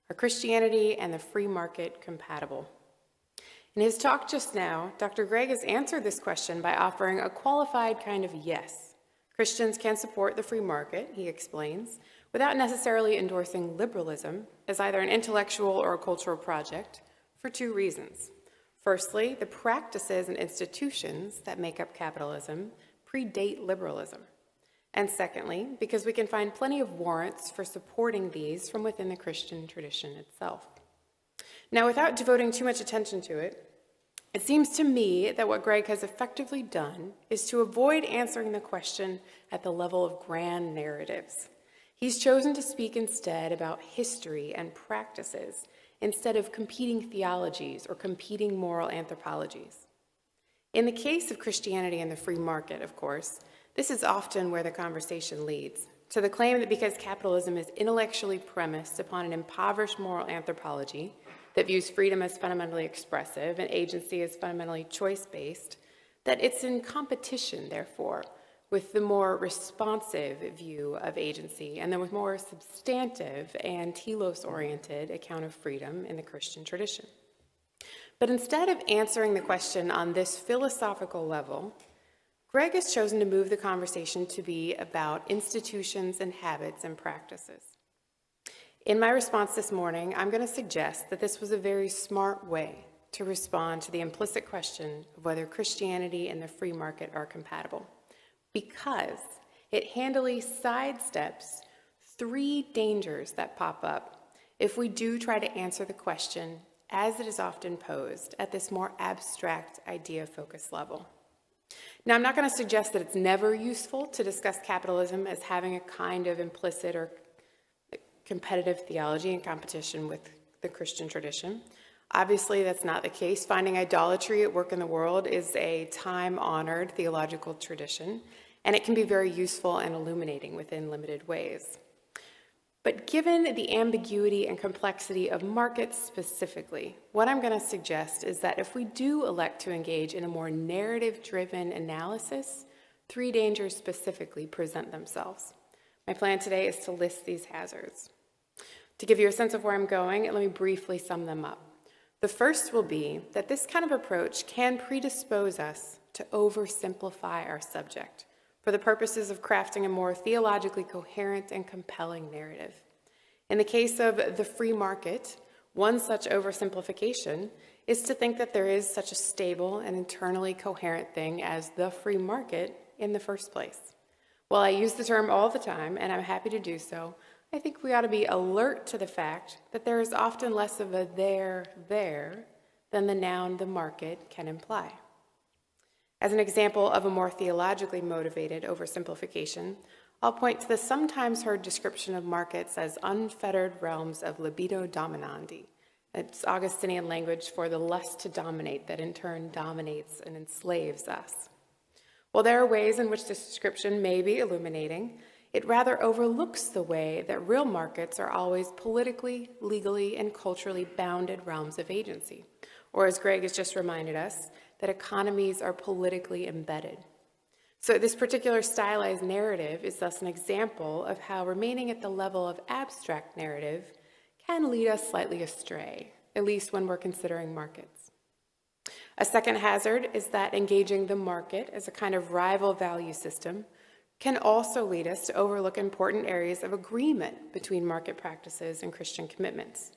Are Christianity and the free market compatible? In his talk just now, Dr. Gregg has answered this question by offering a qualified kind of yes. Christians can support the free market, he explains, without necessarily endorsing liberalism as either an intellectual or a cultural project for two reasons. Firstly, the practices and institutions that make up capitalism predate liberalism. And secondly, because we can find plenty of warrants for supporting these from within the Christian tradition itself. Now, without devoting too much attention to it, it seems to me that what Gregg has effectively done is to avoid answering the question at the level of grand narratives. He's chosen to speak instead about history and practices instead of competing theologies or competing moral anthropologies. In the case of Christianity and the free market, of course, this is often where the conversation leads, to the claim that because capitalism is intellectually premised upon an impoverished moral anthropology that views freedom as fundamentally expressive and agency as fundamentally choice-based, that it's in competition, therefore, with the more responsive view of agency and the more substantive and telos-oriented account of freedom in the Christian tradition. But instead of answering the question on this philosophical level, Gregg has chosen to move the conversation to be about institutions and habits and practices. In my response this morning, I'm going to suggest that this was a very smart way to respond to the implicit question of whether Christianity and the free market are compatible, because it handily sidesteps three dangers that pop up if we do try to answer the question as it is often posed at this more abstract idea-focused level. Now, I'm not going to suggest that it's never useful to discuss capitalism as having a kind of implicit or competitive theology in competition with the Christian tradition. Obviously, that's not the case. Finding idolatry at work in the world is a time-honored theological tradition, and it can be very useful and illuminating within limited ways. But given the ambiguity and complexity of markets specifically, what I'm going to suggest is that if we do elect to engage in a more narrative-driven analysis, three dangers specifically present themselves. My plan today is to list these hazards. To give you a sense of where I'm going, let me briefly sum them up. The first will be that this kind of approach can predispose us to oversimplify our subject for the purposes of crafting a more theologically coherent and compelling narrative. In the case of the free market, one such oversimplification is to think that there is such a stable and internally coherent thing as the free market in the first place. While I use the term all the time, and I'm happy to do so, I think we ought to be alert to the fact that there is often less of a there than the noun the market can imply. As an example of a more theologically motivated oversimplification, I'll point to the sometimes heard description of markets as unfettered realms of libido dominandi. It's Augustinian language for the lust to dominate that in turn dominates and enslaves us. While there are ways in which this description may be illuminating, it rather overlooks the way that real markets are always politically, legally, and culturally bounded realms of agency. Or as Greg has just reminded us, that economies are politically embedded. So this particular stylized narrative is thus an example of how remaining at the level of abstract narrative can lead us slightly astray, at least when we're considering markets. A second hazard is that engaging the market as a kind of rival value system can also lead us to overlook important areas of agreement between market practices and Christian commitments,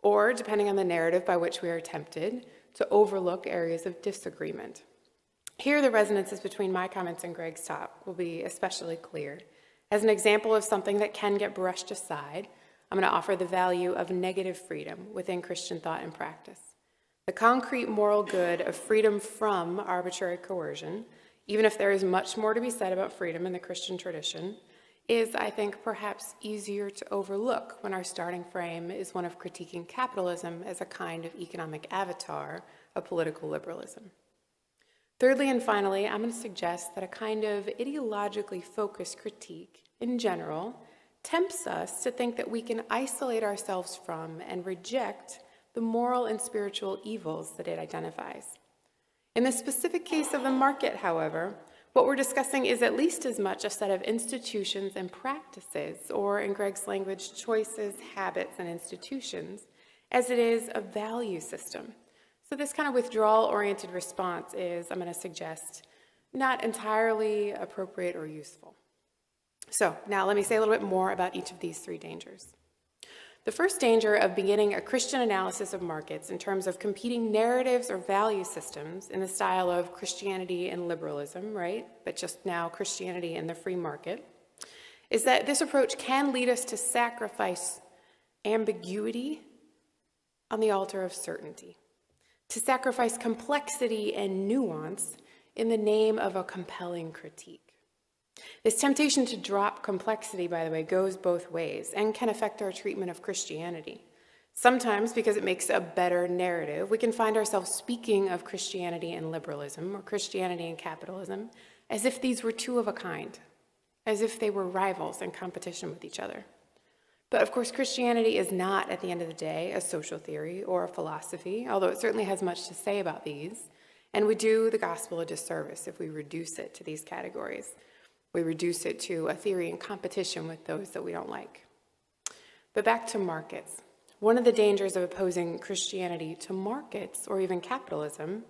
or, depending on the narrative by which we are tempted, to overlook areas of disagreement. Here, the resonances between my comments and Greg's talk will be especially clear. As an example of something that can get brushed aside, I'm going to offer the value of negative freedom within Christian thought and practice. The concrete moral good of freedom from arbitrary coercion, even if there is much more to be said about freedom in the Christian tradition, is, I think, perhaps easier to overlook when our starting frame is one of critiquing capitalism as a kind of economic avatar of political liberalism. Thirdly and finally, I'm going to suggest that a kind of ideologically focused critique, in general, tempts us to think that we can isolate ourselves from and reject the moral and spiritual evils that it identifies. In the specific case of the market, however, what we're discussing is at least as much a set of institutions and practices, or in Greg's language, choices, habits, and institutions, as it is a value system. So this kind of withdrawal-oriented response is, I'm going to suggest, not entirely appropriate or useful. So now let me say a little bit more about each of these three dangers. The first danger of beginning a Christian analysis of markets in terms of competing narratives or value systems in the style of Christianity and liberalism, right, but just now Christianity and the free market, is that this approach can lead us to sacrifice ambiguity on the altar of certainty, to sacrifice complexity and nuance in the name of a compelling critique. This temptation to drop complexity, by the way, goes both ways and can affect our treatment of Christianity. Sometimes, because it makes a better narrative, we can find ourselves speaking of Christianity and liberalism or Christianity and capitalism as if these were two of a kind, as if they were rivals in competition with each other. But of course, Christianity is not, at the end of the day, a social theory or a philosophy, although it certainly has much to say about these, and we do the gospel a disservice if we reduce it to these categories. We reduce it to a theory in competition with those that we don't like. But back to markets. One of the dangers of opposing Christianity to markets, or even capitalism,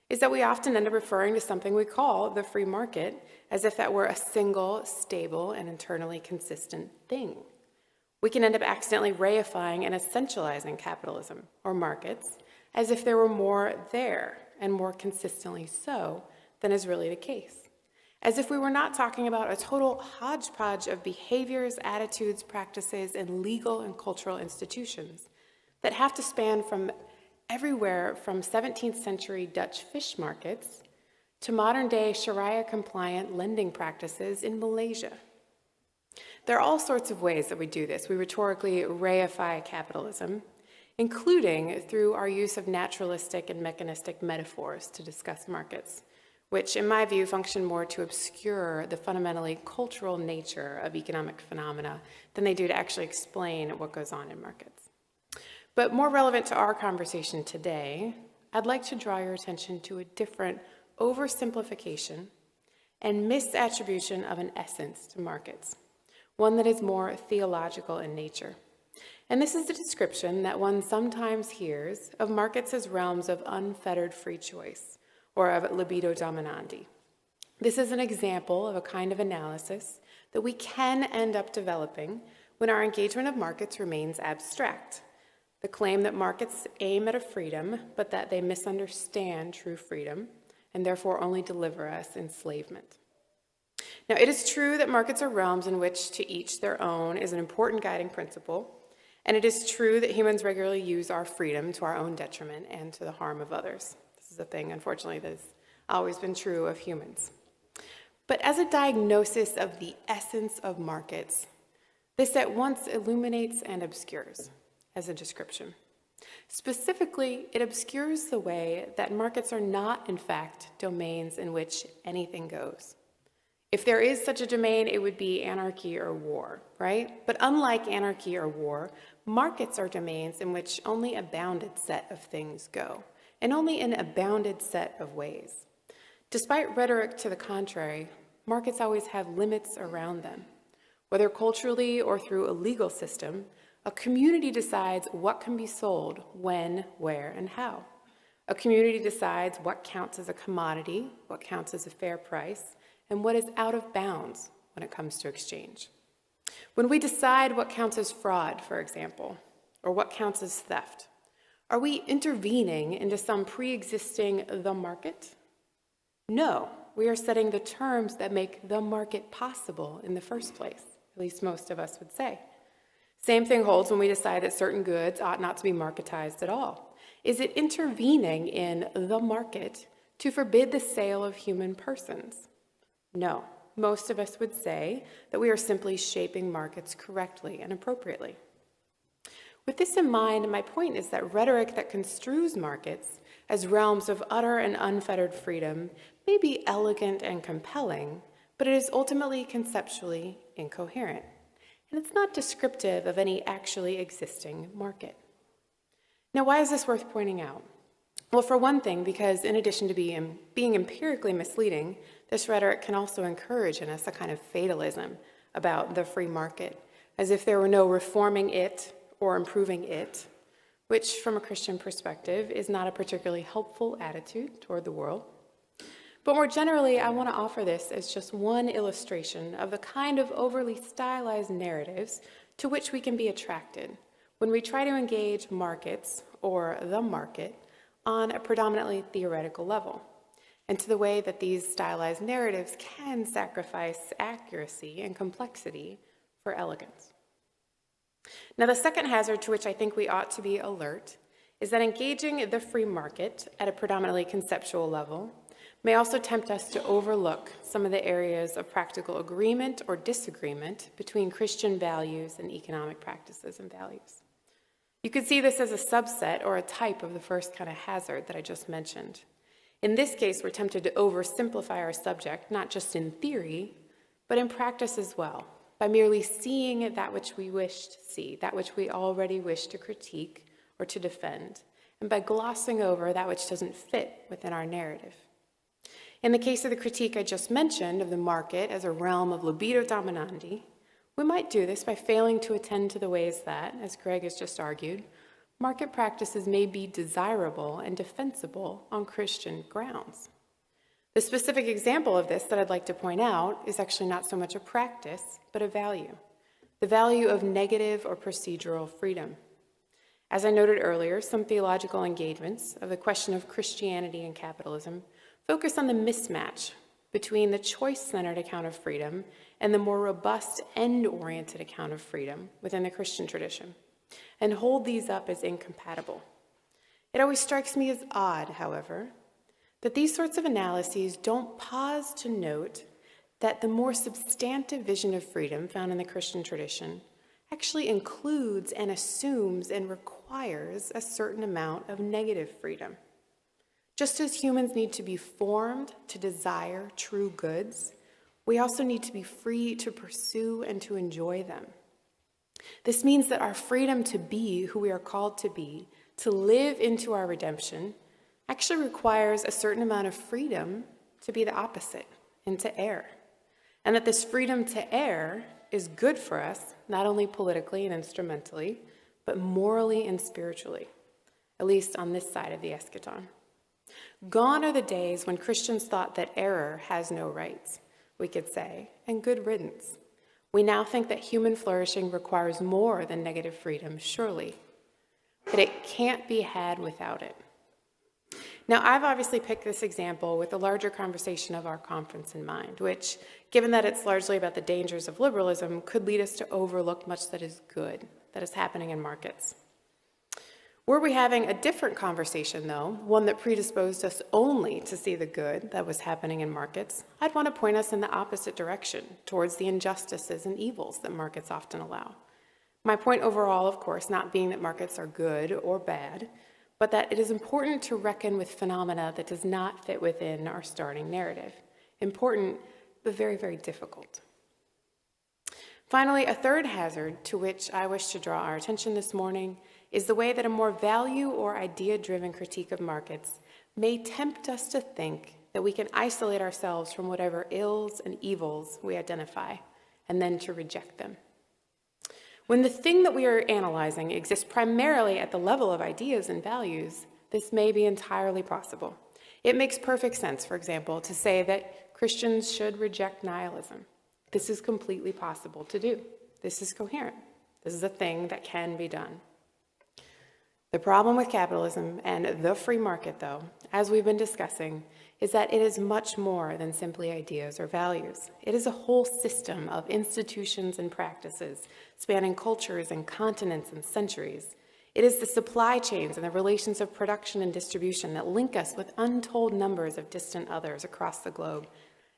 is that we often end up referring to something we call the free market as if that were a single, stable, and internally consistent thing. We can end up accidentally reifying and essentializing capitalism, or markets, as if there were more there, and more consistently so, than is really the case. As if we were not talking about a total hodgepodge of behaviors, attitudes, practices, and legal and cultural institutions that have to span from everywhere from 17th century Dutch fish markets to modern-day Sharia-compliant lending practices in Malaysia. There are all sorts of ways that we do this. We rhetorically reify capitalism, including through our use of naturalistic and mechanistic metaphors to discuss markets, which, in my view, function more to obscure the fundamentally cultural nature of economic phenomena than they do to actually explain what goes on in markets. But more relevant to our conversation today, I'd like to draw your attention to a different oversimplification and misattribution of an essence to markets, one that is more theological in nature. And this is the description that one sometimes hears of markets as realms of unfettered free choice, or of libido dominandi. This is an example of a kind of analysis that we can end up developing when our engagement of markets remains abstract. The claim that markets aim at a freedom, but that they misunderstand true freedom, and therefore only deliver us enslavement. Now, it is true that markets are realms in which to each their own is an important guiding principle, and it is true that humans regularly use our freedom to our own detriment and to the harm of others. This is a thing, unfortunately, that is always been true of humans. But as a diagnosis of the essence of markets, this at once illuminates and obscures as a description. Specifically, it obscures the way that markets are not, in fact, domains in which anything goes. If there is such a domain, it would be anarchy or war, right? But unlike anarchy or war, markets are domains in which only a bounded set of things go, and only in a bounded set of ways. Despite rhetoric to the contrary, markets always have limits around them. Whether culturally or through a legal system, a community decides what can be sold, when, where, and how. A community decides what counts as a commodity, what counts as a fair price, and what is out of bounds when it comes to exchange. When we decide what counts as fraud, for example, or what counts as theft, are we intervening into some pre-existing the market? No, we are setting the terms that make the market possible in the first place, at least most of us would say. Same thing holds when we decide that certain goods ought not to be marketized at all. Is it intervening in the market to forbid the sale of human persons? No, most of us would say that we are simply shaping markets correctly and appropriately. With this in mind, my point is that rhetoric that construes markets as realms of utter and unfettered freedom may be elegant and compelling, but it is ultimately conceptually incoherent, and it's not descriptive of any actually existing market. Now, why is this worth pointing out? Well, for one thing, because in addition to being empirically misleading, this rhetoric can also encourage in us a kind of fatalism about the free market, as if there were no reforming it or improving it, which from a Christian perspective is not a particularly helpful attitude toward the world. But more generally, I want to offer this as just one illustration of the kind of overly stylized narratives to which we can be attracted when we try to engage markets, or the market, on a predominantly theoretical level, and to the way that these stylized narratives can sacrifice accuracy and complexity for elegance. Now, the second hazard to which I think we ought to be alert is that engaging the free market at a predominantly conceptual level may also tempt us to overlook some of the areas of practical agreement or disagreement between Christian values and economic practices and values. You could see this as a subset or a type of the first kind of hazard that I just mentioned. In this case, we're tempted to oversimplify our subject, not just in theory, but in practice as well, by merely seeing that which we wish to see, that which we already wish to critique or to defend, and by glossing over that which doesn't fit within our narrative. In the case of the critique I just mentioned of the market as a realm of libido dominandi, we might do this by failing to attend to the ways that, as Greg has just argued, market practices may be desirable and defensible on Christian grounds. The specific example of this that I'd like to point out is actually not so much a practice, but a value, the value of negative or procedural freedom. As I noted earlier, some theological engagements of the question of Christianity and capitalism focus on the mismatch between the choice-centered account of freedom and the more robust end-oriented account of freedom within the Christian tradition, and hold these up as incompatible. It always strikes me as odd, however, that these sorts of analyses don't pause to note that the more substantive vision of freedom found in the Christian tradition actually includes and assumes and requires a certain amount of negative freedom. Just as humans need to be formed to desire true goods, we also need to be free to pursue and to enjoy them. This means that our freedom to be who we are called to be, to live into our redemption, actually requires a certain amount of freedom to be the opposite and to err. And that this freedom to err is good for us, not only politically and instrumentally, but morally and spiritually, at least on this side of the eschaton. Gone are the days when Christians thought that error has no rights, we could say, and good riddance. We now think that human flourishing requires more than negative freedom, surely, but it can't be had without it. Now, I've obviously picked this example with the larger conversation of our conference in mind, which, given that it's largely about the dangers of liberalism, could lead us to overlook much that is good, that is happening in markets. Were we having a different conversation, though, one that predisposed us only to see the good that was happening in markets, I'd want to point us in the opposite direction, towards the injustices and evils that markets often allow. My point overall, of course, not being that markets are good or bad, but that it is important to reckon with phenomena that does not fit within our starting narrative. Important, but very, very difficult. Finally, a third hazard to which I wish to draw our attention this morning is the way that a more value or idea-driven critique of markets may tempt us to think that we can isolate ourselves from whatever ills and evils we identify, and then to reject them. When the thing that we are analyzing exists primarily at the level of ideas and values, this may be entirely possible. It makes perfect sense, for example, to say that Christians should reject nihilism. This is completely possible to do. This is coherent. This is a thing that can be done. The problem with capitalism and the free market, though, as we've been discussing, is that it is much more than simply ideas or values. It is a whole system of institutions and practices spanning cultures and continents and centuries. It is the supply chains and the relations of production and distribution that link us with untold numbers of distant others across the globe,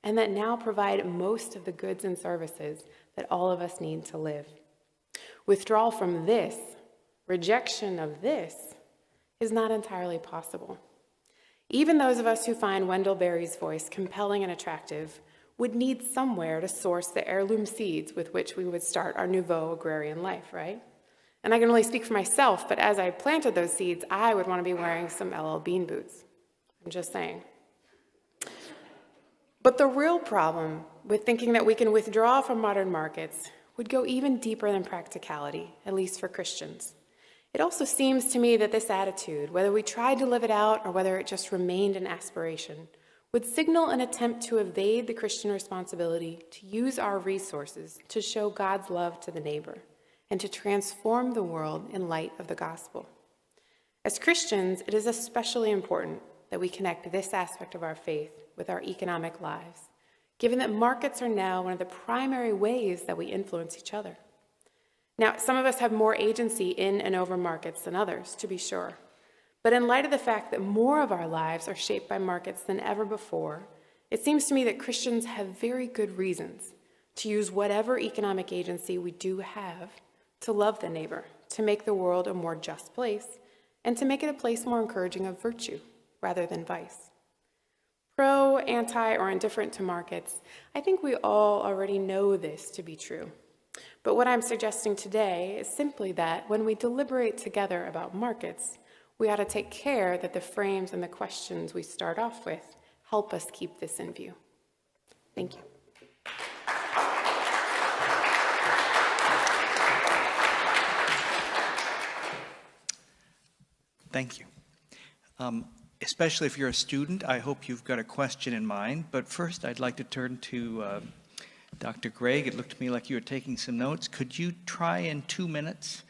and that now provide most of the goods and services that all of us need to live. Withdrawal from this, rejection of this, is not entirely possible. Even those of us who find Wendell Berry's voice compelling and attractive would need somewhere to source the heirloom seeds with which we would start our nouveau agrarian life, right? And I can only speak for myself, but as I planted those seeds, I would want to be wearing some LL Bean boots. I'm just saying. But the real problem with thinking that we can withdraw from modern markets would go even deeper than practicality, at least for Christians. It also seems to me that this attitude, whether we tried to live it out or whether it just remained an aspiration, would signal an attempt to evade the Christian responsibility to use our resources to show God's love to the neighbor and to transform the world in light of the gospel. As Christians, it is especially important that we connect this aspect of our faith with our economic lives, given that markets are now one of the primary ways that we influence each other. Now, some of us have more agency in and over markets than others, to be sure. But in light of the fact that more of our lives are shaped by markets than ever before, it seems to me that Christians have very good reasons to use whatever economic agency we do have to love the neighbor, to make the world a more just place, and to make it a place more encouraging of virtue rather than vice. Pro, anti, or indifferent to markets, I think we all already know this to be true. But what I'm suggesting today is simply that when we deliberate together about markets, we ought to take care that the frames and the questions we start off with help us keep this in view. Thank you. Thank you. Especially if you're a student, I hope you've got a question in mind. But first, I'd like to turn to Dr. Gregg. It looked to me like you were taking some notes. Could you try in 2 minutes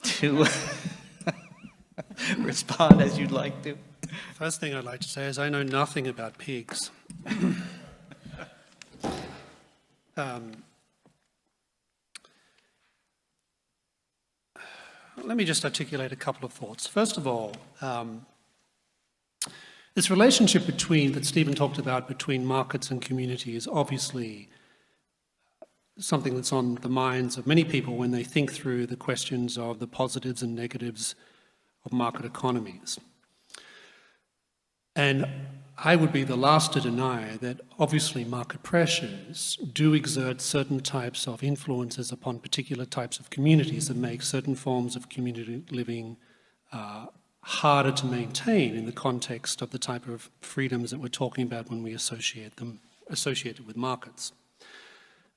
to respond as you'd like to? First thing I'd like to say is I know nothing about pigs. Let me just articulate a couple of thoughts. First of all, this relationship that Stephen talked about between markets and community is obviously something that's on the minds of many people when they think through the questions of the positives and negatives of market economies. And I would be the last to deny that obviously market pressures do exert certain types of influences upon particular types of communities that make certain forms of community living harder to maintain in the context of the type of freedoms that we're talking about when we associate it with markets.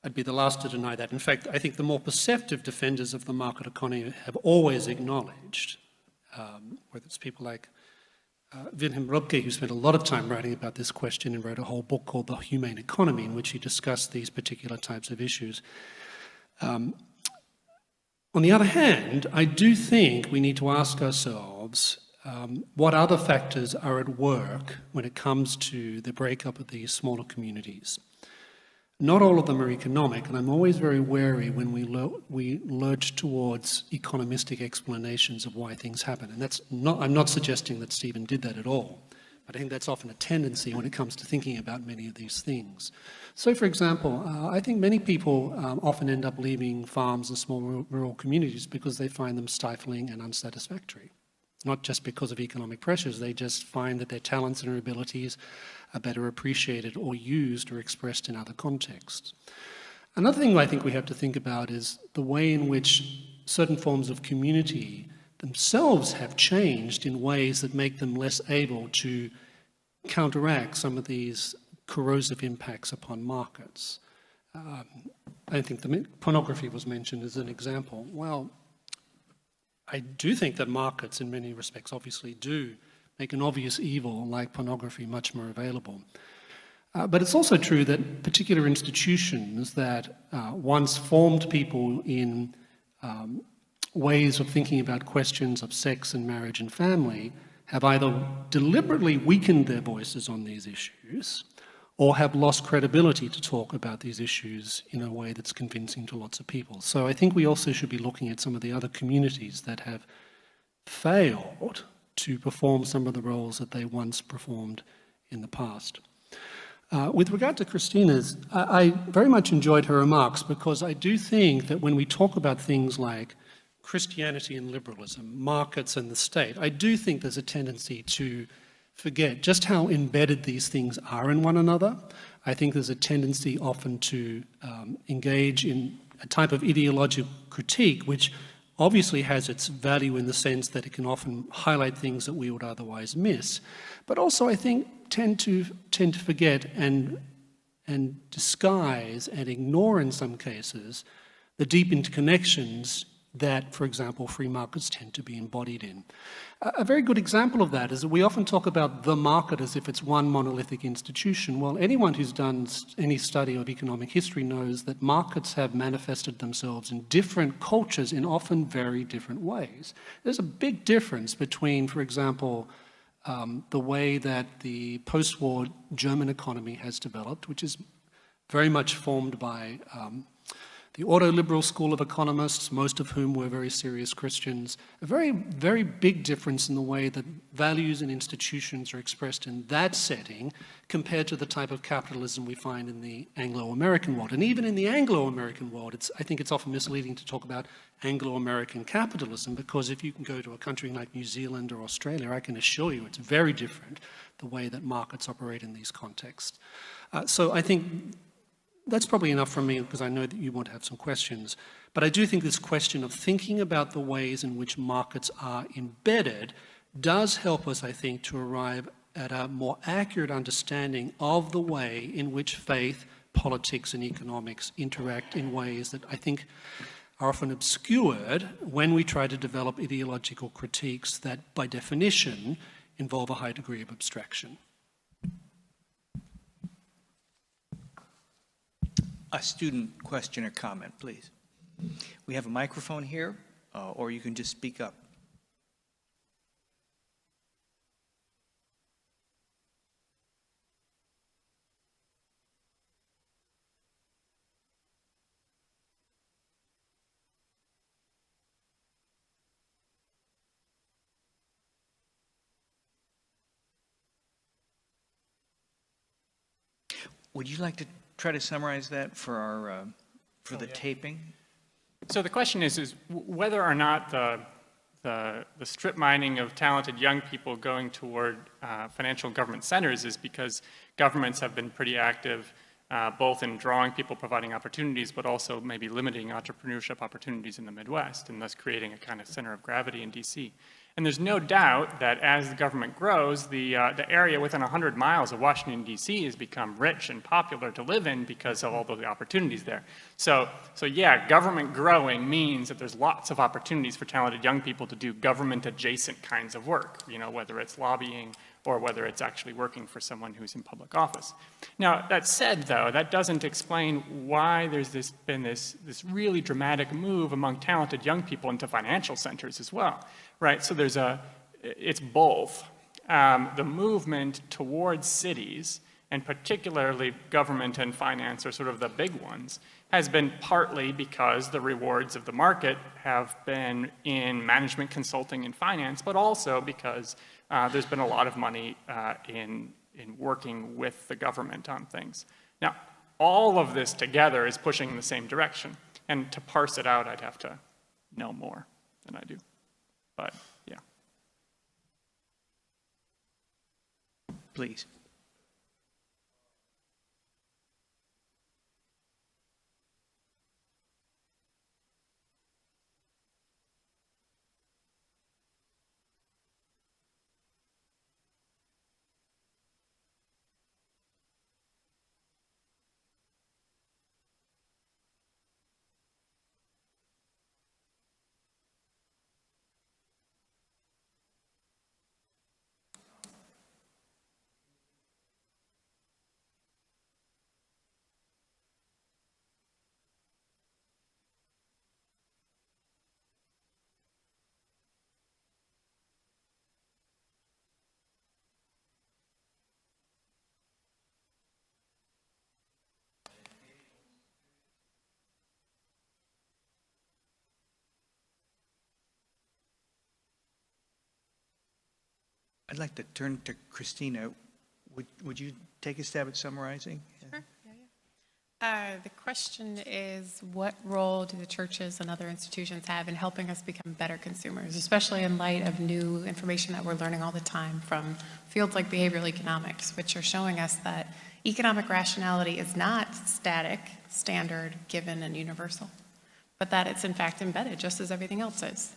I'd be the last to deny that. In fact, I think the more perceptive defenders of the market economy have always acknowledged, whether it's people like Wilhelm Röpke, who spent a lot of time writing about this question and wrote a whole book called The Humane Economy, in which he discussed these particular types of issues. On the other hand, I do think we need to ask ourselves what other factors are at work when it comes to the breakup of these smaller communities. Not all of them are economic, and I'm always very wary when we lurch towards economistic explanations of why things happen. And I'm not suggesting that Stephen did that at all, but I think that's often a tendency when it comes to thinking about many of these things. So, for example, I think many people often end up leaving farms and small rural communities because they find them stifling and unsatisfactory. Not just because of economic pressures, they just find that their talents and their abilities are better appreciated or used or expressed in other contexts. Another thing I think we have to think about is the way in which certain forms of community themselves have changed in ways that make them less able to counteract some of these corrosive impacts upon markets. I think pornography was mentioned as an example. Well, I do think that markets in many respects obviously do make an obvious evil like pornography much more available. But it's also true that particular institutions that once formed people in ways of thinking about questions of sex and marriage and family have either deliberately weakened their voices on these issues or have lost credibility to talk about these issues in a way that's convincing to lots of people. So I think we also should be looking at some of the other communities that have failed to perform some of the roles that they once performed in the past. With regard to Christina's, I very much enjoyed her remarks because I do think that when we talk about things like Christianity and liberalism, markets and the state, I do think there's a tendency to forget just how embedded these things are in one another. I think there's a tendency often to engage in a type of ideological critique which obviously has its value in the sense that it can often highlight things that we would otherwise miss, but also I think tend to forget and disguise and ignore in some cases the deep interconnections that, for example, free markets tend to be embodied in. A very good example of that is that we often talk about the market as if it's one monolithic institution. Well, anyone who's done any study of economic history knows that markets have manifested themselves in different cultures in often very different ways. There's a big difference between, for example, the way that the post-war German economy has developed, which is very much formed by the auto-liberal school of economists, most of whom were very serious Christians. A very, very big difference in the way that values and institutions are expressed in that setting compared to the type of capitalism we find in the Anglo-American world. And even in the Anglo-American world, I think it's often misleading to talk about Anglo-American capitalism because if you can go to a country like New Zealand or Australia, I can assure you it's very different the way that markets operate in these contexts. So I think that's probably enough from me because I know that you want to have some questions. But I do think this question of thinking about the ways in which markets are embedded does help us, I think, to arrive at a more accurate understanding of the way in which faith, politics, and economics interact in ways that I think are often obscured when we try to develop ideological critiques that, by definition, involve a high degree of abstraction. A student question or comment, please. We have a microphone here, or you can just speak up. Would you like to try to summarize that for our taping? So the question is whether or not the strip mining of talented young people going toward financial government centers is because governments have been pretty active both in drawing people, providing opportunities, but also maybe limiting entrepreneurship opportunities in the Midwest and thus creating a kind of center of gravity in DC. And there's no doubt that as the government grows, the area within 100 miles of Washington, D.C. has become rich and popular to live in because of all the opportunities there. So yeah, government growing means that there's lots of opportunities for talented young people to do government-adjacent kinds of work, you know, whether it's lobbying or whether it's actually working for someone who's in public office. Now, that said, though, that doesn't explain why there's been this really dramatic move among talented young people into financial centers as well, right? So it's both. The movement towards cities and particularly government and finance are sort of the big ones, has been partly because the rewards of the market have been in management consulting and finance, but also because there's been a lot of money in working with the government on things. Now, all of this together is pushing in the same direction. And to parse it out, I'd have to know more than I do. But yeah. Please. I'd like to turn to Christina. Would you take a stab at summarizing? Sure. The question is, what role do the churches and other institutions have in helping us become better consumers, especially in light of new information that we're learning all the time from fields like behavioral economics, which are showing us that economic rationality is not static, standard, given, and universal, but that it's in fact embedded, just as everything else is.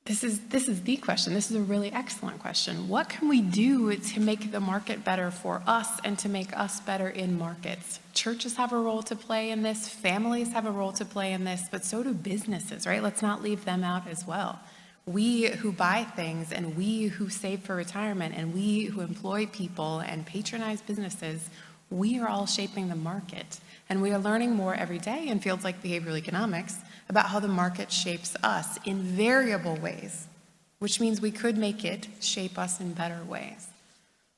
This is the question. This is a really excellent question. What can we do to make the market better for us and to make us better in markets? Churches have a role to play in this. Families have a role to play in this, but so do businesses, right? Let's not leave them out as well. We who buy things and we who save for retirement and we who employ people and patronize businesses, we are all shaping the market. And we are learning more every day in fields like behavioral economics about how the market shapes us in variable ways, which means we could make it shape us in better ways.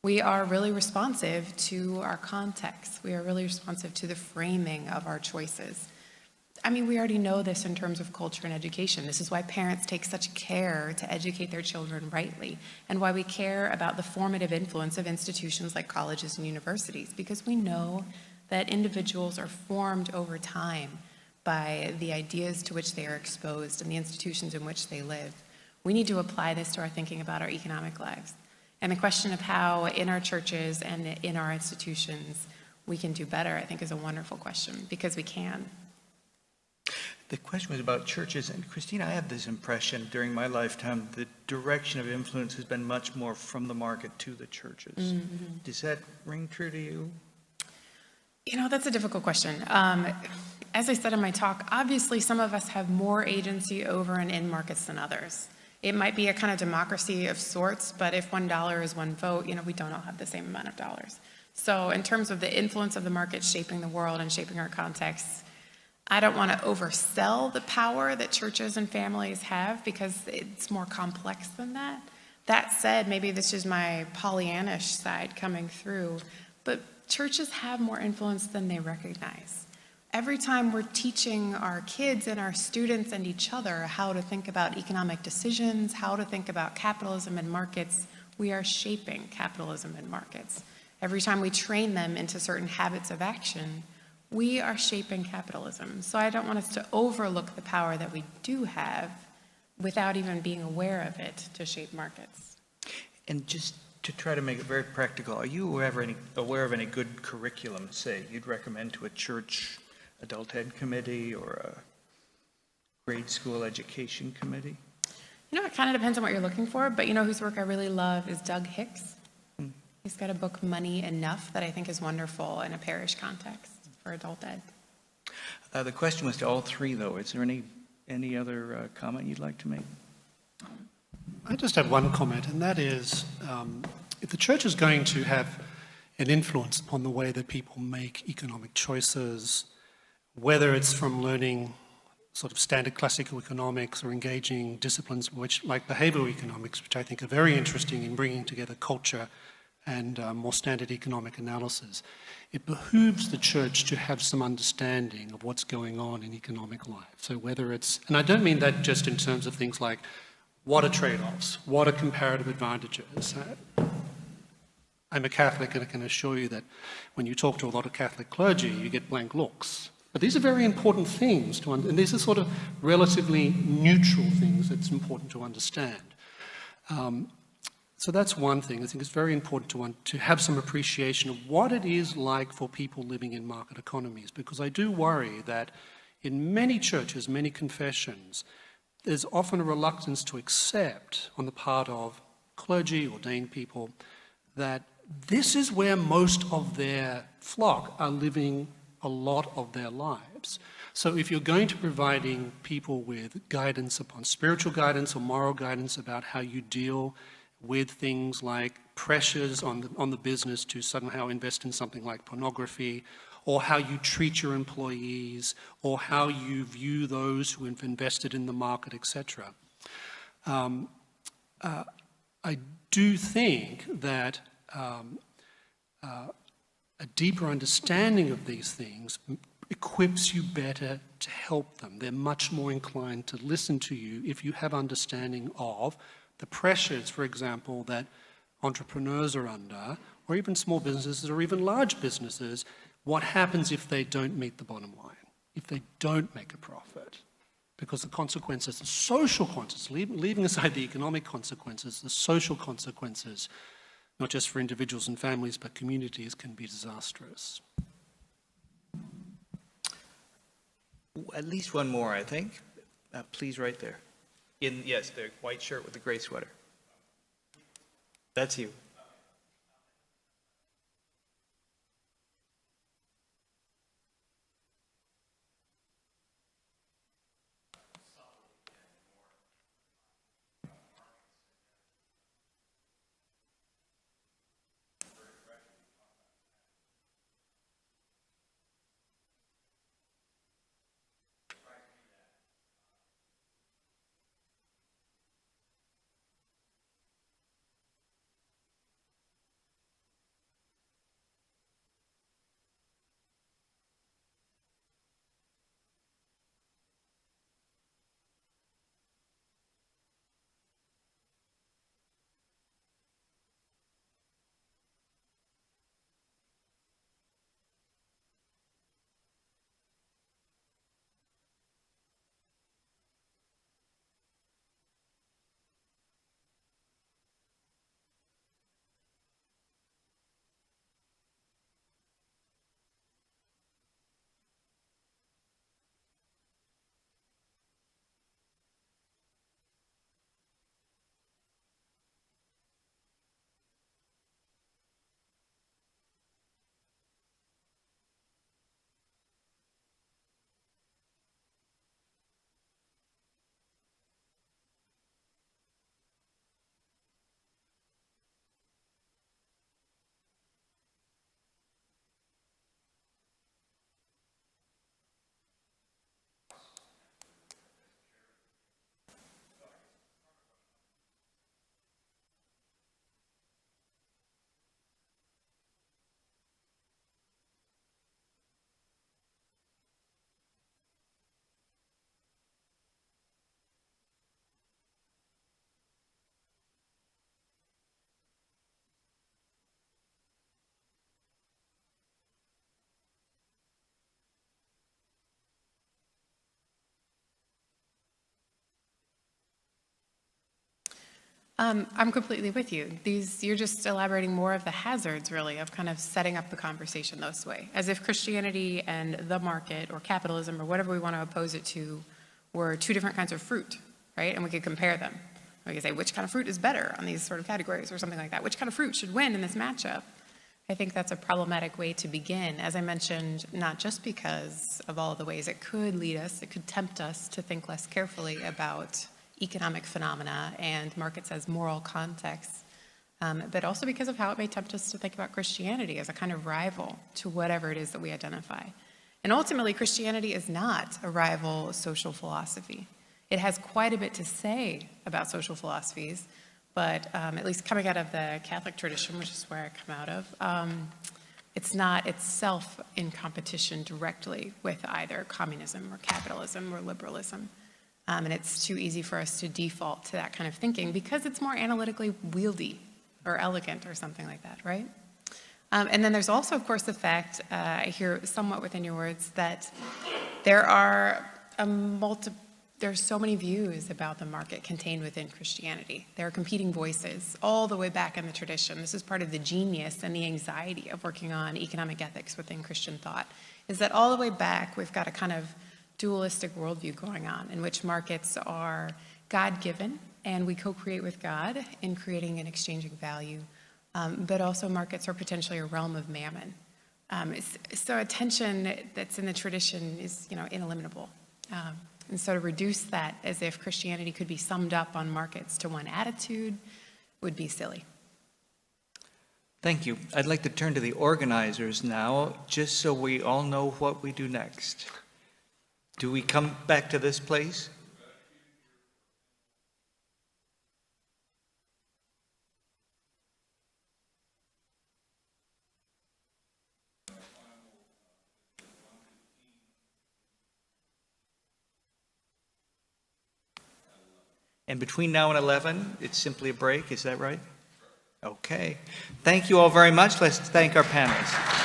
We are really responsive to our context. We are really responsive to the framing of our choices. I mean, we already know this in terms of culture and education. This is why parents take such care to educate their children rightly, and why we care about the formative influence of institutions like colleges and universities, because we know that individuals are formed over time by the ideas to which they are exposed and the institutions in which they live. We need to apply this to our thinking about our economic lives. And the question of how in our churches and in our institutions we can do better, I think, is a wonderful question, because we can. The question was about churches, and Christina, I have this impression during my lifetime the direction of influence has been much more from the market to the churches. Mm-hmm. Does that ring true to you? You know, that's a difficult question. As I said in my talk, obviously some of us have more agency over and in markets than others. It might be a kind of democracy of sorts, but if $1 is one vote, we don't all have the same amount of dollars. So in terms of the influence of the market shaping the world and shaping our contexts, I don't want to oversell the power that churches and families have, because it's more complex than that. That said, maybe this is my Pollyannish side coming through, but churches have more influence than they recognize. Every time we're teaching our kids and our students and each other how to think about economic decisions, how to think about capitalism and markets, we are shaping capitalism and markets. Every time we train them into certain habits of action, we are shaping capitalism. So I don't want us to overlook the power that we do have without even being aware of it to shape markets. And just to try to make it very practical, are you aware of any good curriculum, say, you'd recommend to a church adult ed committee or a grade school education committee? It kind of depends on what you're looking for, but whose work I really love is Doug Hicks. He's got a book, Money Enough, that I think is wonderful in a parish context for adult ed. The question was to all three, though. Is there any other comment you'd like to make? I just have one comment, and that is, if the church is going to have an influence upon the way that people make economic choices, whether it's from learning sort of standard classical economics or engaging disciplines like behavioral economics, which I think are very interesting in bringing together culture and more standard economic analysis, it behooves the church to have some understanding of what's going on in economic life. So whether it's, and I don't mean that just in terms of things like what are trade-offs, what are comparative advantages. I'm a Catholic and I can assure you that when you talk to a lot of Catholic clergy, you get blank looks. But these are very important things to and these are sort of relatively neutral things that's important to understand. So that's one thing. I think it's very important to have some appreciation of what it is like for people living in market economies, because I do worry that in many churches, many confessions, there's often a reluctance to accept on the part of clergy, ordained people, that this is where most of their flock are living a lot of their lives. So if you're going to providing people with guidance upon spiritual guidance or moral guidance about how you deal with things like pressures on the business to somehow invest in something like pornography, or how you treat your employees, or how you view those who have invested in the market, etc. I do think that a deeper understanding of these things equips you better to help them. They're much more inclined to listen to you if you have understanding of the pressures, for example, that entrepreneurs are under, or even small businesses or even large businesses. What happens if they don't meet the bottom line, if they don't make a profit? Because the consequences, the social consequences, leaving aside the economic consequences, the social consequences, not just for individuals and families, but communities, can be disastrous. At least one more, I think. Please, right there. Yes, the white shirt with the gray sweater. That's you. I'm completely with you. You're just elaborating more of the hazards, really, of kind of setting up the conversation this way, as if Christianity and the market or capitalism or whatever we want to oppose it to were two different kinds of fruit, right? And we could compare them. We could say, which kind of fruit is better on these sort of categories or something like that? Which kind of fruit should win in this matchup? I think that's a problematic way to begin, as I mentioned, not just because of all the ways it could lead us, it could tempt us to think less carefully about economic phenomena and markets as moral contexts, but also because of how it may tempt us to think about Christianity as a kind of rival to whatever it is that we identify. And ultimately, Christianity is not a rival social philosophy. It has quite a bit to say about social philosophies, but at least coming out of the Catholic tradition, which is where I come out of, it's not itself in competition directly with either communism or capitalism or liberalism. And it's too easy for us to default to that kind of thinking because it's more analytically wieldy or elegant or something like that, right? And then there's also, of course, the fact, I hear somewhat within your words, that there are there's so many views about the market contained within Christianity. There are competing voices all the way back in the tradition. This is part of the genius and the anxiety of working on economic ethics within Christian thought, is that all the way back we've got a kind of dualistic worldview going on in which markets are God-given and we co-create with God in creating and exchanging value, but also markets are potentially a realm of mammon. So a tension that's in the tradition is, ineliminable. And so to reduce that as if Christianity could be summed up on markets to one attitude would be silly. Thank you. I'd like to turn to the organizers now, just so we all know what we do next. Do we come back to this place? And between now and 11, it's simply a break, is that right? Okay. Thank you all very much. Let's thank our panelists.